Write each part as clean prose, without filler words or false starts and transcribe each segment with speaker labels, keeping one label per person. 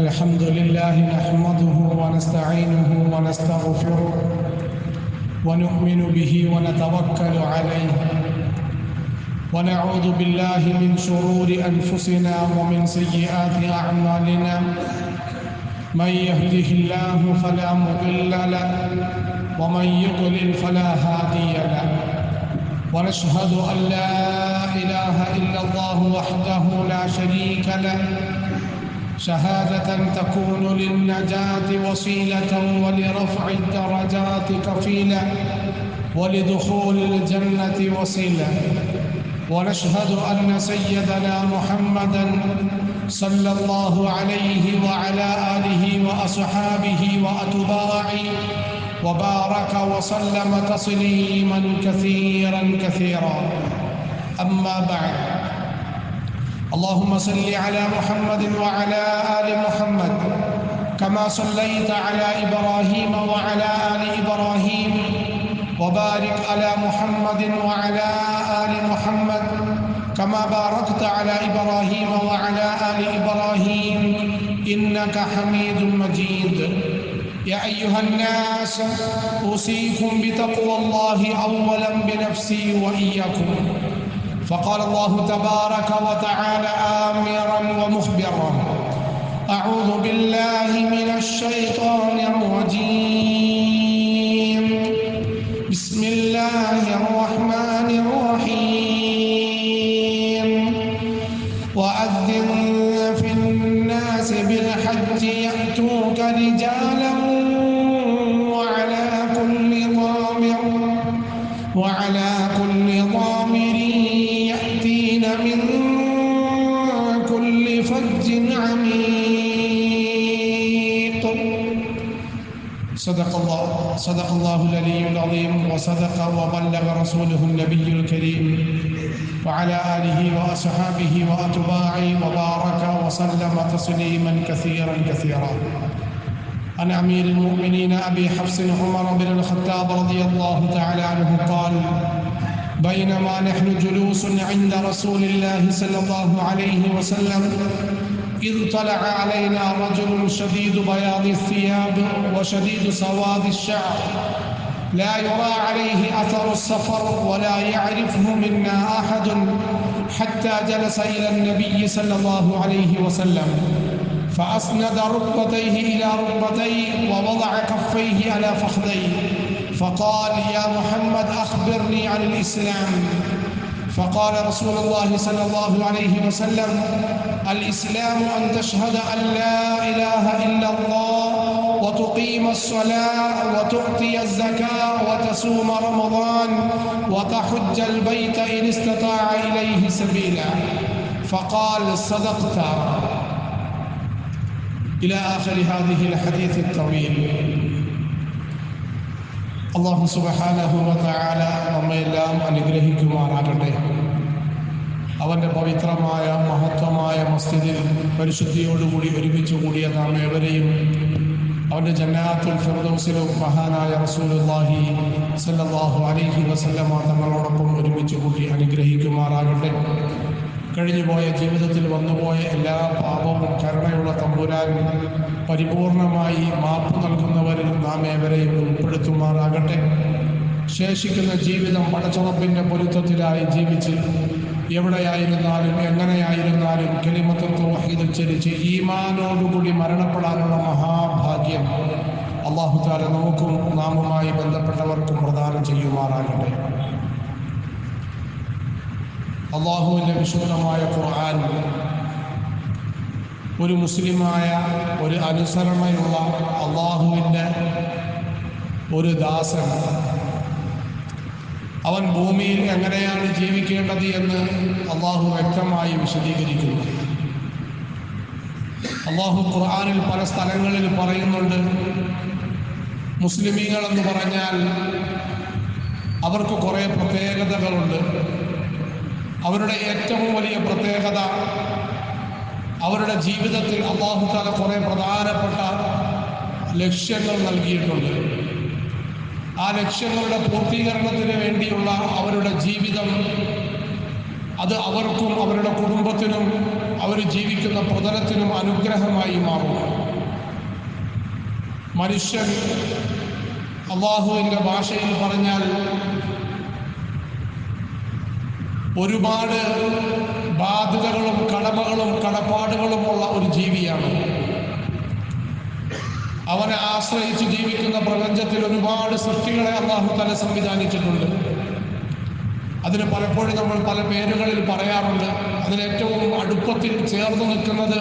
Speaker 1: الحمد لله نحمده ونستعينه ونستغفره ونؤمن به ونتوكل عليه ونعوذ بالله من شرور أنفسنا ومن سيئات أعمالنا من يهده الله فلا مضل له ومن يضلل فلا هادي له ونشهد أن لا إله إلا الله وحده لا شريك له شهادة تكون للنجاة وسيلة ولرفع الدرجات كفيلة ولدخول الجنة وسيلة ونشهد أن سيدنا محمدا صلى الله عليه وعلى آله وأصحابه وأتباعه وبارك وسلم تسليما كثيرا كثيرا أما بعد اللهم صل على محمد وعلى آل محمد كما صليت على إبراهيم وعلى آل إبراهيم وبارك على محمد وعلى آل محمد كما باركت على إبراهيم وعلى آل إبراهيم إنك حميد مجيد يا أيها الناس أوصيكم بتقوى الله أولا بنفسي وإياكم فقال الله تبارك وتعالى آمرا ومخبرا أعوذ بالله من الشيطان الرجيم بسم الله الرحمن الرحيم وأذن في الناس بالحج يأتوك رجالا وعلى كل ضامر يأتين من كل فج عميق صدق الله العلي العظيم وصدق وبلغ رسوله النبي الكريم وعلى آله وأصحابه وأتباعه وبارك وسلم تسليما كثيرا كثيرا عن أمير المؤمنين أبي حفص عمر بن الخطاب رضي الله تعالى عنه قال بينما نحن جلوس عند رسول الله صلى الله عليه وسلم إذ طلع علينا رجل شديد بياض الثياب وشديد سواد الشعر لا يرى عليه أثر السفر ولا يعرفه منا أحد حتى جلس إلى النبي صلى الله عليه وسلم فأسند ركبتيه إلى ركبتيه ووضع كفيه على فخذيه فقال يا محمد أخبرني عن الإسلام فقال رسول الله صلى الله عليه وسلم الإسلام أن تشهد أن لا إله إلا الله وتقيم الصلاة وتؤتي الزكاة وتصوم رمضان وتحج البيت إن استطاع إليه سبيلا فقال صدقت إلى آخر هذه الحديث الطويل. അല്ലാഹു സുബ്ഹാനഹു വ തആല നമ്മയെല്ലാം അനുഗ്രഹിക്കുമാറാകട്ടെ. അവൻ്റെ പവിത്രമായ മഹത്വമായ മസ്ജിദിൽ പരിശുദ്ധിയോടുകൂടി ഒരുമിച്ച് കൂടിയ നാം ഏവരെയും അവൻ്റെ ജന്നാത്തുൽ ഫിർദൗസിലും മഹാനായ റസൂലുള്ളാഹി സ്വല്ലല്ലാഹു അലൈഹി വസല്ലമ തങ്ങളോടൊപ്പം ഒരുമിച്ച് കൂടി അനുഗ്രഹിക്കുമാറാകട്ടെ. കഴിഞ്ഞുപോയ ജീവിതത്തിൽ വന്നുപോയ എല്ലാ പാപവും കരുണയുള്ള തമ്പുരാൻ പരിപൂർണമായി മാപ്പ് നൽകുന്നവരിൽ നാം ഏവരെയും ഉൾപ്പെടുത്തുമാറാകട്ടെ. ശേഷിക്കുന്ന ജീവിതം പടച്ചറപ്പിൻ്റെ പൊരുത്തത്തിലായി ജീവിച്ച് എവിടെയായിരുന്നാലും എങ്ങനെയായിരുന്നാലും കലിമത്തുൽ തൗഹീദ് ഉച്ചരിച്ച് ഈമാനോടുകൂടി മരണപ്പെടാനുള്ള മഹാഭാഗ്യം അല്ലാഹു തആല നമുക്കും നാമുമായി ബന്ധപ്പെട്ടവർക്കും പ്രദാനം ചെയ്യുമാറാകട്ടെ. അള്ളാഹുവിൻ്റെ വിശുദ്ധമായ ഖുർആൻ ഒരു മുസ്ലിമായ ഒരു അനുസരണയുള്ള അള്ളാഹുവിൻ്റെ ഒരു ദാസൻ അവൻ ഭൂമിയിൽ എങ്ങനെയാണ് ജീവിക്കേണ്ടത് എന്ന് അള്ളാഹു വ്യക്തമായി വിശദീകരിക്കുന്നു. അള്ളാഹു ഖുർആനിൽ പല സ്ഥലങ്ങളിൽ പറയുന്നുണ്ട്, മുസ്ലിമീങ്ങൾ എന്ന് പറഞ്ഞാൽ അവർക്ക് കുറേ പ്രത്യേകതകളുണ്ട്. അവരുടെ ഏറ്റവും വലിയ പ്രത്യേകത അവരുടെ ജീവിതത്തിൽ അല്ലാഹു തആല കുറേ പ്രധാനപ്പെട്ട ലക്ഷ്യങ്ങൾ നൽകിയിട്ടുണ്ട്. ആ ലക്ഷ്യങ്ങളുടെ പൂർത്തീകരണത്തിന് വേണ്ടിയുള്ള അവരുടെ ജീവിതം അത് അവർക്കും അവരുടെ കുടുംബത്തിനും അവർ ജീവിക്കുന്ന പ്രതലത്തിനും അനുഗ്രഹമായി മാറും. മനുഷ്യൻ അല്ലാഹുവിൻ്റെ ഭാഷയിൽ പറഞ്ഞാൽ ഒരുപാട് ബാധ്യതകളും കടമകളും കടപ്പാടുകളുമുള്ള ഒരു ജീവിയാണ്. അവനെ ആശ്രയിച്ച് ജീവിക്കുന്ന പ്രപഞ്ചത്തിൽ ഒരുപാട് സൃഷ്ടികളെ അല്ലാഹു തആല സംവിധാനിച്ചിട്ടുണ്ട്. അതിന് പലപ്പോഴും നമ്മൾ പല പേരുകളിൽ പറയാറുണ്ട്. അതിലേറ്റവും അടുപ്പത്തിൽ ചേർന്ന് നിൽക്കുന്നത്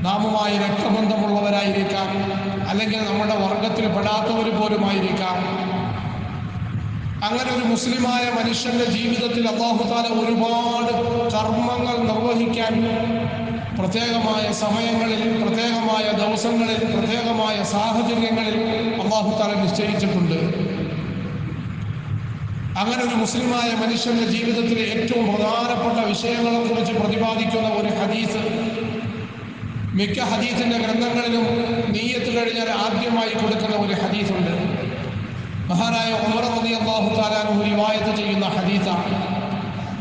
Speaker 1: നാമുമായി രക്തബന്ധമുള്ളവരായിരിക്കാം, അല്ലെങ്കിൽ നമ്മുടെ വർഗത്തിൽ പെടാത്തവർ പോലുമായിരിക്കാം. അങ്ങനെ ഒരു മുസ്ലിമായ മനുഷ്യന്റെ ജീവിതത്തിൽ അല്ലാഹു തആല ഒരുപാട് കർമ്മങ്ങൾ നിർവഹിക്കാൻ പ്രത്യേകമായ സമയങ്ങളിൽ, പ്രത്യേകമായ ദിവസങ്ങളിൽ, പ്രത്യേകമായ സാഹചര്യങ്ങളിൽ അല്ലാഹു തആല നിശ്ചയിച്ചിട്ടുണ്ട്. അങ്ങനെ ഒരു മുസ്ലിമായ മനുഷ്യന്റെ ജീവിതത്തിലെ ഏറ്റവും പ്രധാനപ്പെട്ട വിഷയങ്ങളെക്കുറിച്ച് പ്രതിപാദിക്കുന്ന ഒരു ഹദീസ് മിക്ക ഹദീസിന്റെ ഗ്രന്ഥങ്ങളിലും നിയ്യത്ത് കഴിഞ്ഞാൽ ആദ്യമായി കൊടുക്കുന്ന ഒരു ഹദീസുണ്ട്. മഹാനായ ഉമർ റളിയല്ലാഹു തആല അൻഹു റിവായത്ത് ചെയ്യുന്ന ഹദീസാണ്.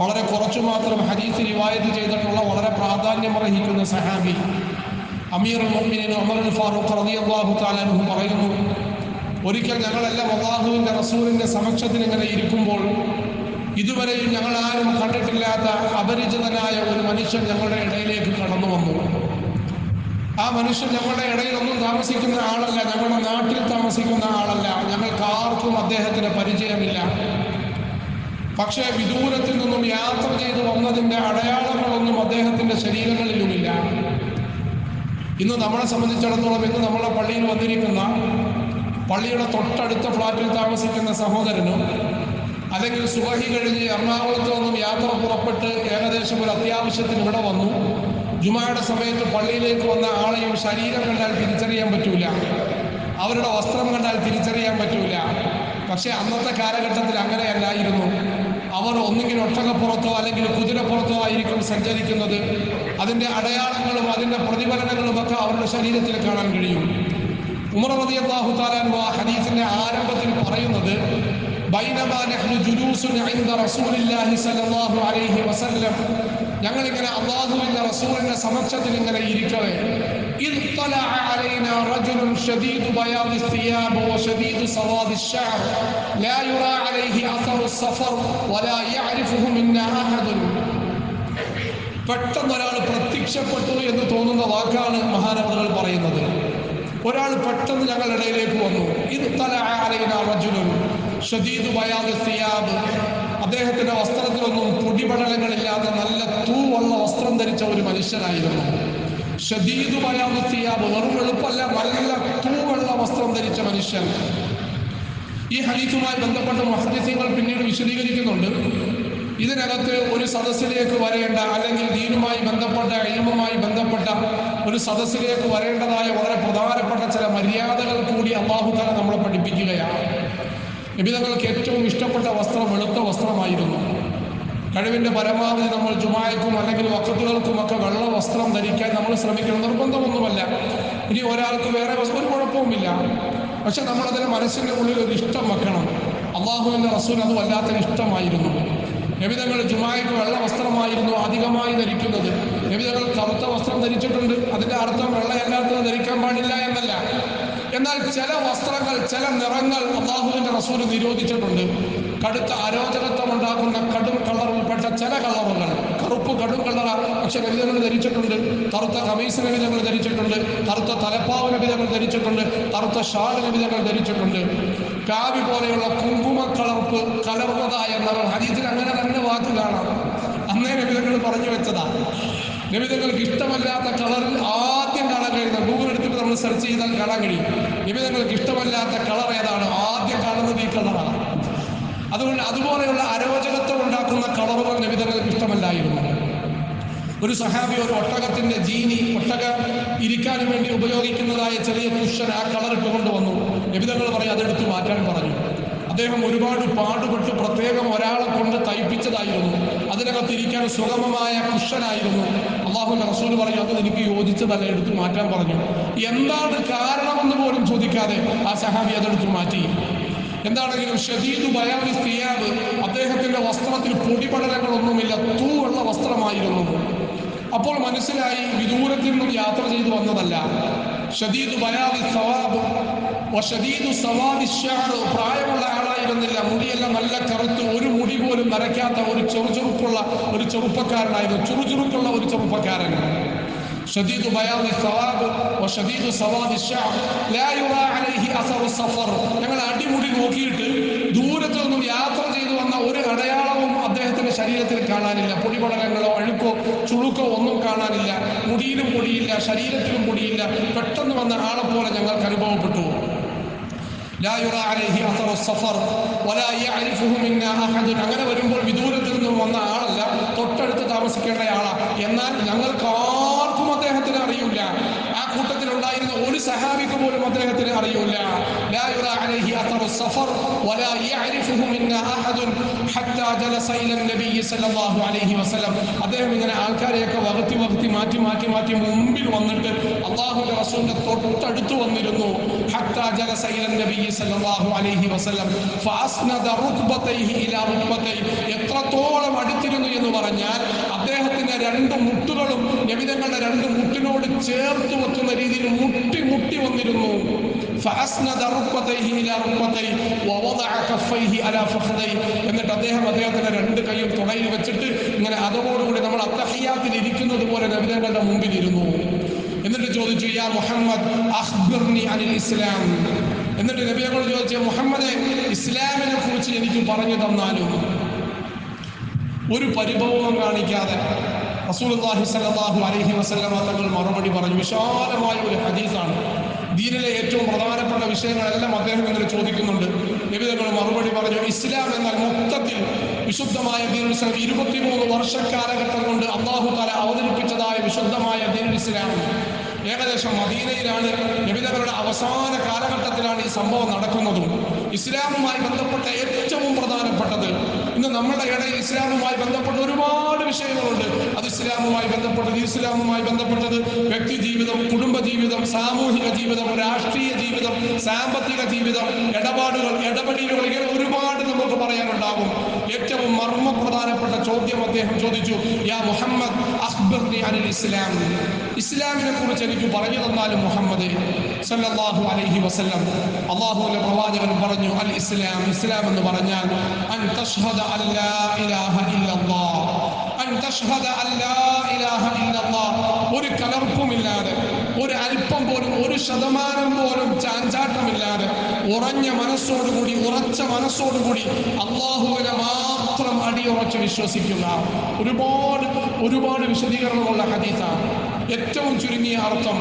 Speaker 1: വളരെ കുറച്ചു മാത്രം ഹദീസ് റിവായത്ത് ചെയ്തിട്ടുള്ള വളരെ പ്രാധാന്യമർഹിക്കുന്ന സഹാബി അമീറുൽ മുഅ്മിനീൻ ഉമർ ഫാറൂഖ് റളിയല്ലാഹു തആല അൻഹു പറയുന്നു, ഒരിക്കൽ ഞങ്ങളെല്ലാം അല്ലാഹുവിൻ്റെ റസൂലിൻ്റെ സമക്ഷത്തിൽ ഇങ്ങനെ ഇരിക്കുമ്പോൾ ഇതുവരെയും ഞങ്ങൾ ആരും കണ്ടിട്ടില്ലാത്ത അപരിചിതനായ ഒരു മനുഷ്യൻ ഞങ്ങളുടെ ഇടയിലേക്ക് കടന്നു വന്നു. ആ മനുഷ്യൻ ഞങ്ങളുടെ ഇടയിലൊന്നും താമസിക്കുന്ന ആളല്ല, ഞങ്ങളുടെ നാട്ടിൽ താമസിക്കുന്ന ആളല്ല, ഞങ്ങൾക്ക് ആർക്കും അദ്ദേഹത്തിന് പരിചയമില്ല. പക്ഷേ വിദൂരത്തിൽ നിന്നും യാത്ര ചെയ്തു വന്നതിൻ്റെ അടയാളങ്ങളൊന്നും അദ്ദേഹത്തിൻ്റെ ശരീരങ്ങളിലുമില്ല. ഇന്ന് നമ്മളെ സംബന്ധിച്ചിടത്തോളം ഇന്ന് നമ്മളെ പള്ളിയിൽ വന്നിരിക്കുന്ന പള്ളിയുടെ തൊട്ടടുത്ത ഫ്ലാറ്റിൽ താമസിക്കുന്ന സഹോദരനും, അല്ലെങ്കിൽ സുബഹി കഴിഞ്ഞ് എറണാകുളത്ത് നിന്നും യാത്ര പുറപ്പെട്ട് ഏകദേശം ഒരു അത്യാവശ്യത്തിന് ഇവിടെ വന്നു, ജുമായുടെ സമയത്ത് പള്ളിയിലേക്ക് വന്ന ആളെയും ശരീരം കണ്ടാൽ തിരിച്ചറിയാൻ പറ്റൂല, അവരുടെ വസ്ത്രം കണ്ടാൽ തിരിച്ചറിയാൻ പറ്റൂല. പക്ഷേ അന്നത്തെ കാലഘട്ടത്തിൽ അങ്ങനെയല്ലായിരുന്നു. അവർ ഒന്നുകിൽ ഒട്ടകപ്പുറത്തോ അല്ലെങ്കിൽ കുതിരപ്പുറത്തോ ആയിരിക്കും സഞ്ചരിക്കുന്നത്. അതിൻ്റെ അടയാളങ്ങളും അതിൻ്റെ പ്രതിഫലനങ്ങളും ഒക്കെ അവരുടെ ശരീരത്തിൽ കാണാൻ കഴിയും. ഉമർ റളിയല്ലാഹു തആല അൻഹു ആ ഹദീസിന്റെ ആരംഭത്തിൽ പറയുന്നത്, ബൈനമാ നഹ്നു ജുലൂസുൻ ഇൻദ റസൂലില്ലാഹി സ്വല്ലല്ലാഹു അലൈഹി വസല്ലം, ഞങ്ങളിങ്ങനെ അല്ലാഹുവിന്റെ റസൂലിന്റെ സമക്ഷത്തിൽ ഇങ്ങനെ ഇരിക്കവേ, ഇദ് തലഅ അലൈനാ റജുലുൻ ശദീദു ബയാദി സിയാബ് വശദീദു സവാദി ശഅർ ലാ യുറാ അലൈഹി അസറു സഫർ വലാ യഅരിഫുഹു മിന്നാ അഹദുൻ. പെട്ടെന്ന് ഒരാൾ പ്രത്യക്ഷപ്പെട്ടു എന്ന് തോന്നുന്ന വാക്കാണ് മഹാനവറുകൾ പറയുന്നത്. ഒരാൾ പെട്ടെന്ന് ഞങ്ങളുടെ ഇടയിലേക്ക് വന്നു. ഇദ് തലഅ അലൈനാ റജുലുൻ ശദീദു ബയാദി സിയാബ്, അദ്ദേഹത്തിന്റെ വസ്ത്രത്തിലൊന്നും പൊടിപടലങ്ങളില്ലാത്ത നല്ല തൂവുള്ള വസ്ത്രം ധരിച്ച ഒരു മനുഷ്യനായിരുന്നു. ശദീദു ബയാദി സിയാബ്, വെറും വെളുപ്പല്ല, നല്ല തൂവുള്ള വസ്ത്രം ധരിച്ച മനുഷ്യൻ. ഈ ഹദീസുമായി ബന്ധപ്പെട്ട മുഹദ്ദിസീങ്ങൾ പിന്നീട് വിശദീകരിക്കുന്നുണ്ട്. ഇതിനകത്ത് ഒരു സദസ്സിലേക്ക് വരേണ്ട, അല്ലെങ്കിൽ ദീനുമായി ബന്ധപ്പെട്ട ഇൽമുമായി ബന്ധപ്പെട്ട ഒരു സദസ്സിലേക്ക് വരേണ്ടതായ വളരെ പ്രധാനപ്പെട്ട ചില മര്യാദകൾ കൂടി അല്ലാഹു തആല നമ്മളെ പഠിപ്പിക്കുകയാണ്. നബി തങ്ങൾക്ക് ഏറ്റവും ഇഷ്ടപ്പെട്ട വസ്ത്രം വെളുത്ത വസ്ത്രമായിരുന്നു. കഴിവിൻ്റെ പരമാവധി നമ്മൾ ജുമായക്കും അല്ലെങ്കിൽ വഖത്തുകൾക്കുമൊക്കെ വെള്ള വസ്ത്രം ധരിക്കാൻ നമ്മൾ ശ്രമിക്കണം. നിർബന്ധമൊന്നുമല്ല. ഇനി ഒരാൾക്ക് വേറെ ഒരു കുഴപ്പവുമില്ല. പക്ഷെ നമ്മളതിന് മനസ്സിൻ്റെ ഉള്ളിൽ ഒരു ഇഷ്ടം വെക്കണം. അല്ലാഹുവിൻ്റെ റസൂൽ അത് വല്ലാത്തൊരു ഇഷ്ടമായിരുന്നു. നബി തങ്ങൾ ജുമായക്ക് വെള്ള വസ്ത്രമായിരുന്നു അധികമായി ധരിക്കുന്നത്. നബി തങ്ങൾ കറുത്ത വസ്ത്രം ധരിച്ചിട്ടുണ്ട്. അതിൻ്റെ അർത്ഥം വെള്ളയല്ലാത്തത് ധരിക്കാൻ പാടില്ല എന്നല്ല. എന്നാൽ ചില വസ്ത്രങ്ങൾ, ചില നിറങ്ങൾ അല്ലാഹുവിൻ്റെ റസൂൽ നിരോധിച്ചിട്ടുണ്ട്. കടുത്ത അരോചകത്വം ഉണ്ടാക്കുന്ന കടും കളറിൽപ്പെട്ട ചില കളറുകൾ, കറുപ്പ് കടും കളറ പക്ഷെ നബിതങ്ങൾ ധരിച്ചിട്ടുണ്ട്. കറുത്ത കമീസ് നബിതങ്ങൾ ധരിച്ചിട്ടുണ്ട്. കറുത്ത തലപ്പാവ് നബിതങ്ങൾ ധരിച്ചിട്ടുണ്ട്. കറുത്ത ഷാൾ നബിതങ്ങൾ ധരിച്ചിട്ടുണ്ട്. കാവി പോലെയുള്ള കുങ്കുമ കളർപ്പ് കലർന്നതായ നിറം, ഹദീസിൽ അങ്ങനെ തന്നെ വാക്ക് കാണാം. അന്നേ നബിതങ്ങൾ പറഞ്ഞു വെച്ചതാ. നബിതങ്ങൾക്ക് ഇഷ്ടമല്ലാത്ത കളറിൽ ആദ്യം കാണാൻ കഴിയുന്ന, ഗൂഗിൾ എടുത്തിട്ട് നമ്മൾ സെർച്ച് ചെയ്താൽ കാണാൻ കഴിയും. നബിതങ്ങൾക്ക് ഇഷ്ടമല്ലാത്ത കളർ ഏതാണ്? ആദ്യം കാണുന്നത് ഈ കളറാണ്. അതുകൊണ്ട് അതുപോലെയുള്ള അരോചകത്വം ഉണ്ടാക്കുന്ന കളറുകൾ നബിതങ്ങൾക്ക് ഇഷ്ടമല്ലായിരുന്നു. ഒരു സഹാബി ഒരു ഒട്ടകത്തിന്റെ ജീനി, ഒട്ടക ഇരിക്കാനും വേണ്ടി ഉപയോഗിക്കുന്നതായ ചെറിയ കുഷൻ, ആ കളർ ഇട്ടുകൊണ്ട് വന്നു. നബിതങ്ങൾ പറയും അതെടുത്ത് മാറ്റാൻ പറഞ്ഞു. അദ്ദേഹം ഒരുപാട് പാടുപെട്ട് പ്രത്യേകം ഒരാളെ കൊണ്ട് തയ്പ്പിച്ചതായിരുന്നു. അതിനകത്തിരിക്കാൻ സുഗമമായ കുഷനായിരുന്നു. അള്ളാഹുവിന്റെ റസൂൽ പറഞ്ഞു, അത് എനിക്ക് യോജിച്ചതല്ല, എടുത്തു മാറ്റാൻ പറഞ്ഞു. എന്താണ് കാരണമെന്ന് പോലും ചോദിക്കാതെ ആ സഹാബി അതെടുത്തു മാറ്റി. എന്താണെങ്കിലും ഷദീദു ബയാനി സിയാബ്, അദ്ദേഹത്തിന്റെ വസ്ത്രത്തിൽ പൊടിപടലങ്ങളൊന്നുമില്ല, തൂവുള്ള വസ്ത്രമായിരുന്നു. അപ്പോൾ മനസ്സിലായി വിദൂരത്തിൽ നിന്നും യാത്ര ചെയ്തു വന്നതല്ല. ഷദീദു ബയാനി സവാബ് വശദീദു സവാദി ശഅർ, പ്രായമുള്ള ആളായിരുന്നില്ല, മുടിയെല്ലാം നല്ല കറുത്ത് ഒരു മുടി പോലും നരയ്ക്കാത്ത ഒരു ചെറുചെറുപ്പുള്ള ഒരു ചെറുപ്പക്കാരനായിരുന്നു, ചുറുചുറുക്കുള്ള ഒരു ചെറുപ്പക്കാരൻ. ഷദീദു ബയാനി സവാബ് വശദീദു സവാദി ശഅർ ലാ യുറാ അലൈഹി അസറു സഫർ. ഞങ്ങൾ അടിമുടി നോക്കിയിട്ട് ദൂരത്തു നിന്നും യാത്ര ചെയ്തു വന്ന ഒരു അടയാളവും അദ്ദേഹത്തിന്റെ ശരീരത്തിൽ കാണാനില്ല. പൊടിപടലങ്ങളോ അഴുക്കോ ചുളുക്കോ ഒന്നും കാണാനില്ല. മുടിയിലും പൊടിയില്ല, ശരീരത്തിലും പൊടിയില്ല. പെട്ടെന്ന് വന്ന ആളെ പോലെ ഞങ്ങൾക്ക് അനുഭവപ്പെട്ടു. ലാ യുറാ അലൈഹി അസറു സഫർ വലാ യഅരിഫുഹു മിന്നാ അഹദ്. അങ്ങനെ വരുമ്പോൾ വിദൂരത്തിൽ നിന്നും വന്ന ആളല്ല, തൊട്ടടുത്ത് താമസിക്കേണ്ട ആളാ. എന്നാൽ ഞങ്ങൾക്ക് ആർക്കും അദ്ദേഹത്തിന് അറിയില്ല. ആ കൂട്ടത്തിലുണ്ടായിരുന്ന ഒരു സഹാബിക്ക് പോലും അദ്ദേഹത്തിന് അറിയില്ല. ലാ യുറാ അലൈഹി അസറു സഫർ വലാ യഅരിഫുഹു മിന്നാ അഹദ് ഹത്താ ജലസ ഇല നബി സല്ലല്ലാഹു അലൈഹി വസല്ലം. അദ്ദേഹം ഇങ്ങനെ ആൾക്കാരെയൊക്കെ വകത്തി മാറ്റി മുമ്പിൽ വന്നിട്ട് അല്ലാഹുവിന്റെ റസൂലിന്റെ തൊട്ടടുത്ത് വന്നിരുന്നു. ഹത്താ ജലസ ഇല നബി സല്ലല്ലാഹു അലൈഹി വസല്ലം ഫഅസ്നദ റുക്ബതൈഹി ഇലാ റുക്ബതൈ. എത്രത്തോളം അടുത്തിരുന്നു എന്ന് പറഞ്ഞാൽ അദ്ദേഹത്തിന്റെ രണ്ട് മുട്ടുകളും നബിതങ്ങളുടെ രണ്ട് മുട്ടിനോട് ചേർത്ത് വെക്കുന്ന രീതിയിൽ മുട്ടി വന്നിരുന്നു. ഫഅസ്നദ റുക്ബതൈഹി ഇലാ റുക്ബതൈ വവദഅ കഫൈഹി അലാ ഫഖദൈ. എന്നിട്ട് അദ്ദേഹത്തിന്റെ രണ്ട് കൈയും തുടയിൽ വെച്ചിട്ട് ഇങ്ങനെ അതോടുകൂടി നമ്മൾ അത്തഹിയാത്തിൽ ഇരിക്കുന്നത് പോലെ നബിതങ്ങളുടെ മുമ്പിൽ ഇരുന്നു. എന്നിട്ട് ചോദിച്ചു, യാ മുഹമ്മദ് അഖ്ബിർനി അനിൽ ഇസ്ലാം. എന്നിട്ട് നബിയോട് ചോദിച്ചു, മുഹമ്മദേ, ഇസ്ലാമിനെ കുറിച്ച് എനിക്ക് പറഞ്ഞു തന്നാലും. ഒരു പരിഭവവും കാണിക്കാതെ റസൂലുള്ളാഹി സ്വല്ലല്ലാഹു അലൈഹി വസല്ലം തങ്ങൾ മറുപടി പറഞ്ഞു. വിശാലമായ ഒരു ഹദീസാണ്. ദീനിലെ ഏറ്റവും പ്രധാനപ്പെട്ട വിഷയങ്ങളെല്ലാം അദ്ദേഹം ഇങ്ങനെ ചോദിക്കുന്നുണ്ട്. നബി തങ്ങൾ മറുപടി പറഞ്ഞു, ഇസ്ലാം എന്നാൽ മൊത്തത്തിൽ വിശുദ്ധമായ ദീനുൽ ഇസ്ലാം 23 വർഷക്കാലഘട്ടം കൊണ്ട് അല്ലാഹു തആല അവതരിപ്പിച്ചതായ വിശുദ്ധമായ ദീനുൽ ഇസ്ലാം ഏകദേശം മദീനയിലാണ്. നബി തങ്ങളുടെ അവസാന കാലഘട്ടത്തിലാണ് ഈ സംഭവം നടക്കുന്നതും. ഇസ്ലാമുമായി ബന്ധപ്പെട്ട ഏറ്റവും പ്രധാനപ്പെട്ടത്, ഇന്ന് നമ്മുടെ ഇടയിൽ ഇസ്ലാമുമായി ബന്ധപ്പെട്ട ഒരുപാട് വിഷയങ്ങളുണ്ട്. അത് ഇസ്ലാമുമായി ബന്ധപ്പെട്ടത് വ്യക്തി ജീവിതം, കുടുംബ ജീവിതം, സാമൂഹിക ജീവിതം, രാഷ്ട്രീയ ജീവിതം, സാമ്പത്തിക ജീവിതം, ഇടപെടലുകൾ, ഇങ്ങനെ ഒരുപാട് നമുക്ക് പറയാനുണ്ടാകും. ഏറ്റവും മർമ്മപ്രധാനപ്പെട്ട ചോദ്യം അദ്ദേഹം ചോദിച്ചു, യാ മുഹമ്മദ് അഖ്ബിർനി അനിൽ ഇസ്ലാം. ഇസ്ലാമിനെ കുറിച്ച് എനിക്ക് പറഞ്ഞു തന്നാലും മുഹമ്മദ് സല്ലല്ലാഹു അലൈഹി വസല്ലം. അല്ലാഹുവിന്റെ പ്രവാചകൻ പറഞ്ഞു, അൽ ഇസ്ലാം, ഇസ്ലാം എന്ന് പറഞ്ഞാൽ അൻ തശ്ഹദ അല്ലാ ഇലാഹ ഇല്ലല്ലാഹ്, അൻ തശ്ഹദ അല്ലാ ഇലാഹ ഇല്ലല്ലാഹ്. ഒരു കലർപ്പുമില്ലാതെ, ഒരു അല്പം പോലും, ഒരു ശതമാനം പോലും ചാഞ്ചാട്ടമില്ലാതെ ഉറച്ച മനസ്സോടുകൂടി അല്ലാഹുവിനെ മാത്രം അടിയുറച്ച് വിശ്വസിക്കുക. ഒരുപാട് വിശദീകരണമുള്ള ഹദീസാണ്. ഏറ്റവും ചുരുങ്ങിയ അർത്ഥം,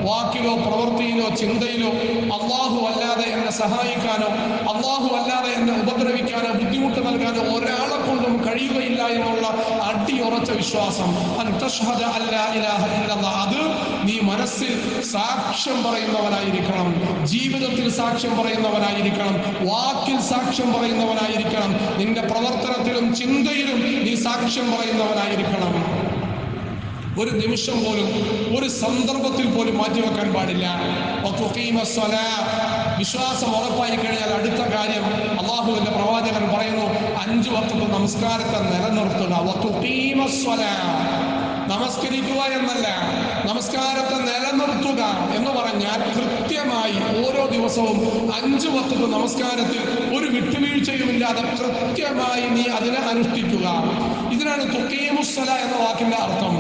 Speaker 1: വാക്കിലോ പ്രവൃത്തിയിലോ ചിന്തയിലോ അല്ലാഹു അല്ലാതെ എന്നെ സഹായിക്കാനോ അല്ലാഹു അല്ലാതെ എന്നെ ഉപദ്രവിക്കാനോ ബുദ്ധിമുട്ട് നൽകാനോ ഒരാളെ കൊണ്ടും കഴിയുകയില്ല എന്നുള്ള അടിയുറച്ച വിശ്വാസം. അൻ തശ്ഹദ അല്ലാ ഇലാഹ ഇല്ലല്ലാഹ്. അത് നീ മനസ്സിൽ സാക്ഷ്യം പറയുന്നവനായിരിക്കണം, ജീവിതത്തിൽ സാക്ഷ്യം പറയുന്നവനായിരിക്കണം, വാക്കിൽ സാക്ഷ്യം പറയുന്നവനായിരിക്കണം, നിന്റെ പ്രവർത്തനത്തിലും ചിന്തയിലും നീ സാക്ഷ്യം പറയുന്നവനായിരിക്കണം. ഒരു നിമിഷം പോലും, ഒരു സന്ദർഭത്തിൽ പോലും മാറ്റിവെക്കാൻ പാടില്ല. വിശ്വാസം ഉറപ്പായി കഴിഞ്ഞാൽ അടുത്ത കാര്യം അല്ലാഹുവിന്റെ പ്രവാചകൻ പറയുന്നു, 5 വഖ്ത് നമസ്കാരത്തെ നിലനിർത്തുക. നമസ്കരിക്കുക എന്നല്ല, നമസ്കാരത്തെ നിലനിർത്തുക എന്ന് പറഞ്ഞാൽ കൃത്യമായി ഓരോ ദിവസവും 5 വഖ്ത് നമസ്കാരത്തിൽ ഒരു വിട്ടുവീഴ്ചയുമില്ലാതെ കൃത്യമായി നീ അതിനെ അനുഷ്ഠിക്കുക. ഇതിനാണ് തുഖീമുസ്സല എന്ന വാക്കിന്റെ അർത്ഥം.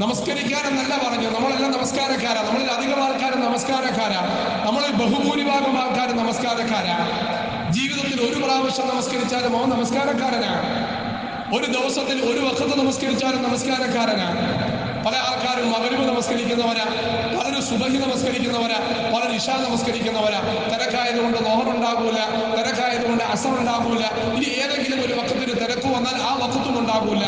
Speaker 1: നമസ്കരിക്കാൻ എന്നല്ല പറഞ്ഞു. നമ്മളെല്ലാം നമസ്കാരക്കാരാ, നമ്മളിൽ അധികം ആൾക്കാരും നമസ്കാരക്കാരാ, നമ്മളിൽ ബഹുഭൂരിഭാഗം ആൾക്കാരും നമസ്കാരക്കാരാ. ജീവിതത്തിൽ ഒരു പ്രാവശ്യം നമസ്കരിച്ചാലും അവൻ നമസ്കാരക്കാരനാണ്. ഒരു ദിവസത്തിൽ ഒരു വഖ്ത് നമസ്കരിച്ചാലും നമസ്കാരക്കാരനാണ്. പല ആൾക്കാരും മഗ്രിബ് നമസ്കരിക്കുന്നവരാ, പലരും സുബഹി നമസ്കരിക്കുന്നവരാ, പലരും ഇശാ നമസ്കരിക്കുന്നവരാ. തിരക്കായതുകൊണ്ട് ലോഹർ ഉണ്ടാകൂല, തിരക്കായതുകൊണ്ട് അസർ ഉണ്ടാകൂല. ഇനി ഏതെങ്കിലും ഒരു വഖത്തിന് തിരക്ക് വന്നാൽ ആ വഖത്തും ഉണ്ടാകൂല.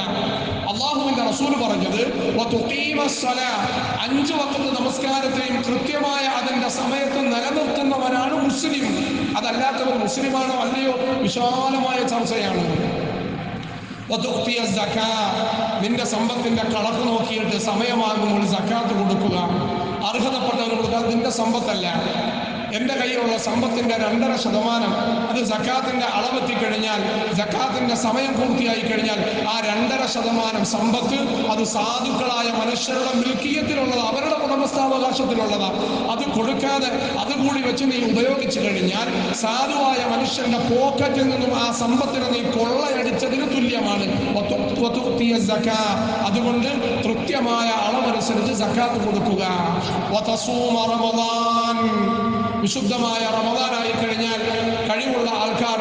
Speaker 1: അല്ലാഹുവിന്റെ റസൂൽ പറഞ്ഞത് 5 വഖ്ത് നമസ്കാരത്തെയും കൃത്യമായ അതിന്റെ സമയത്ത് നിലനിർത്തുന്നവനാണ് മുസ്ലിം. അതല്ലാത്തവർ മുസ്ലിമാണോ അല്ലയോ വിശാലമായ ചർച്ചയാണ്. നിന്റെ സമ്പത്തിന്റെ കണക്ക് നോക്കിയിട്ട് സമയമാകുമ്പോൾ സക്കാത്ത് കൊടുക്കുക, അർഹതപ്പെട്ടവന് കൊടുക്കുക. അത് നിന്റെ സമ്പത്തല്ല. എൻ്റെ കയ്യിലുള്ള സമ്പത്തിന്റെ 2.5% അത് സക്കാത്തിന്റെ അളവെത്തിക്കഴിഞ്ഞാൽ, സക്കാത്തിന്റെ സമയം പൂർത്തിയായി കഴിഞ്ഞാൽ ആ 2.5% സമ്പത്ത് അത് സാധുക്കളായ മനുഷ്യരുടെ മിൽക്കിയത്തിലുള്ളതാണ്, അവരുടെ ഉടമസ്ഥാവകാശത്തിലുള്ളതാണ്. അത് കൊടുക്കാതെ അതുകൂടി വെച്ച് നീ ഉപയോഗിച്ചു കഴിഞ്ഞാൽ സാധുവായ മനുഷ്യന്റെ പോക്കറ്റിൽ നിന്നും ആ സമ്പത്തിനെ നീ കൊള്ളയടിച്ചതിന് തുല്യമാണ്. അതുകൊണ്ട് കൃത്യമായ അളവനുസരിച്ച് സക്കാത്ത് കൊടുക്കുക. വിശുദ്ധമായ റമദാനായി കഴിഞ്ഞാൽ കഴിവുള്ള ആൾക്കാർ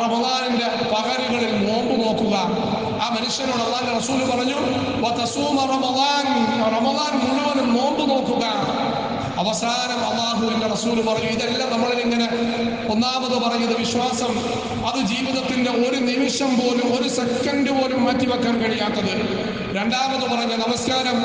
Speaker 1: റമദാനിന്റെ പകലുകളിൽ നോമ്പ് നോക്കുക. ആ മനുഷ്യനോട് അല്ലാഹുവിന്റെ റസൂൽ പറഞ്ഞു, റമദാൻ മുഴുവനും നോമ്പ് നോക്കുക. അവസാനം അല്ലാഹുവിന്റെ റസൂൽ പറഞ്ഞു, ഇതെല്ലാം നമ്മളിൽ ഇങ്ങനെ ഒന്നാമത് പറഞ്ഞത് വിശ്വാസം, അത് ജീവിതത്തിന്റെ ഒരു നിമിഷം പോലും, ഒരു സെക്കൻഡ് പോലും മാറ്റിവെക്കാൻ കഴിയാത്തത്. രണ്ടാമത് പറഞ്ഞ നമസ്കാരം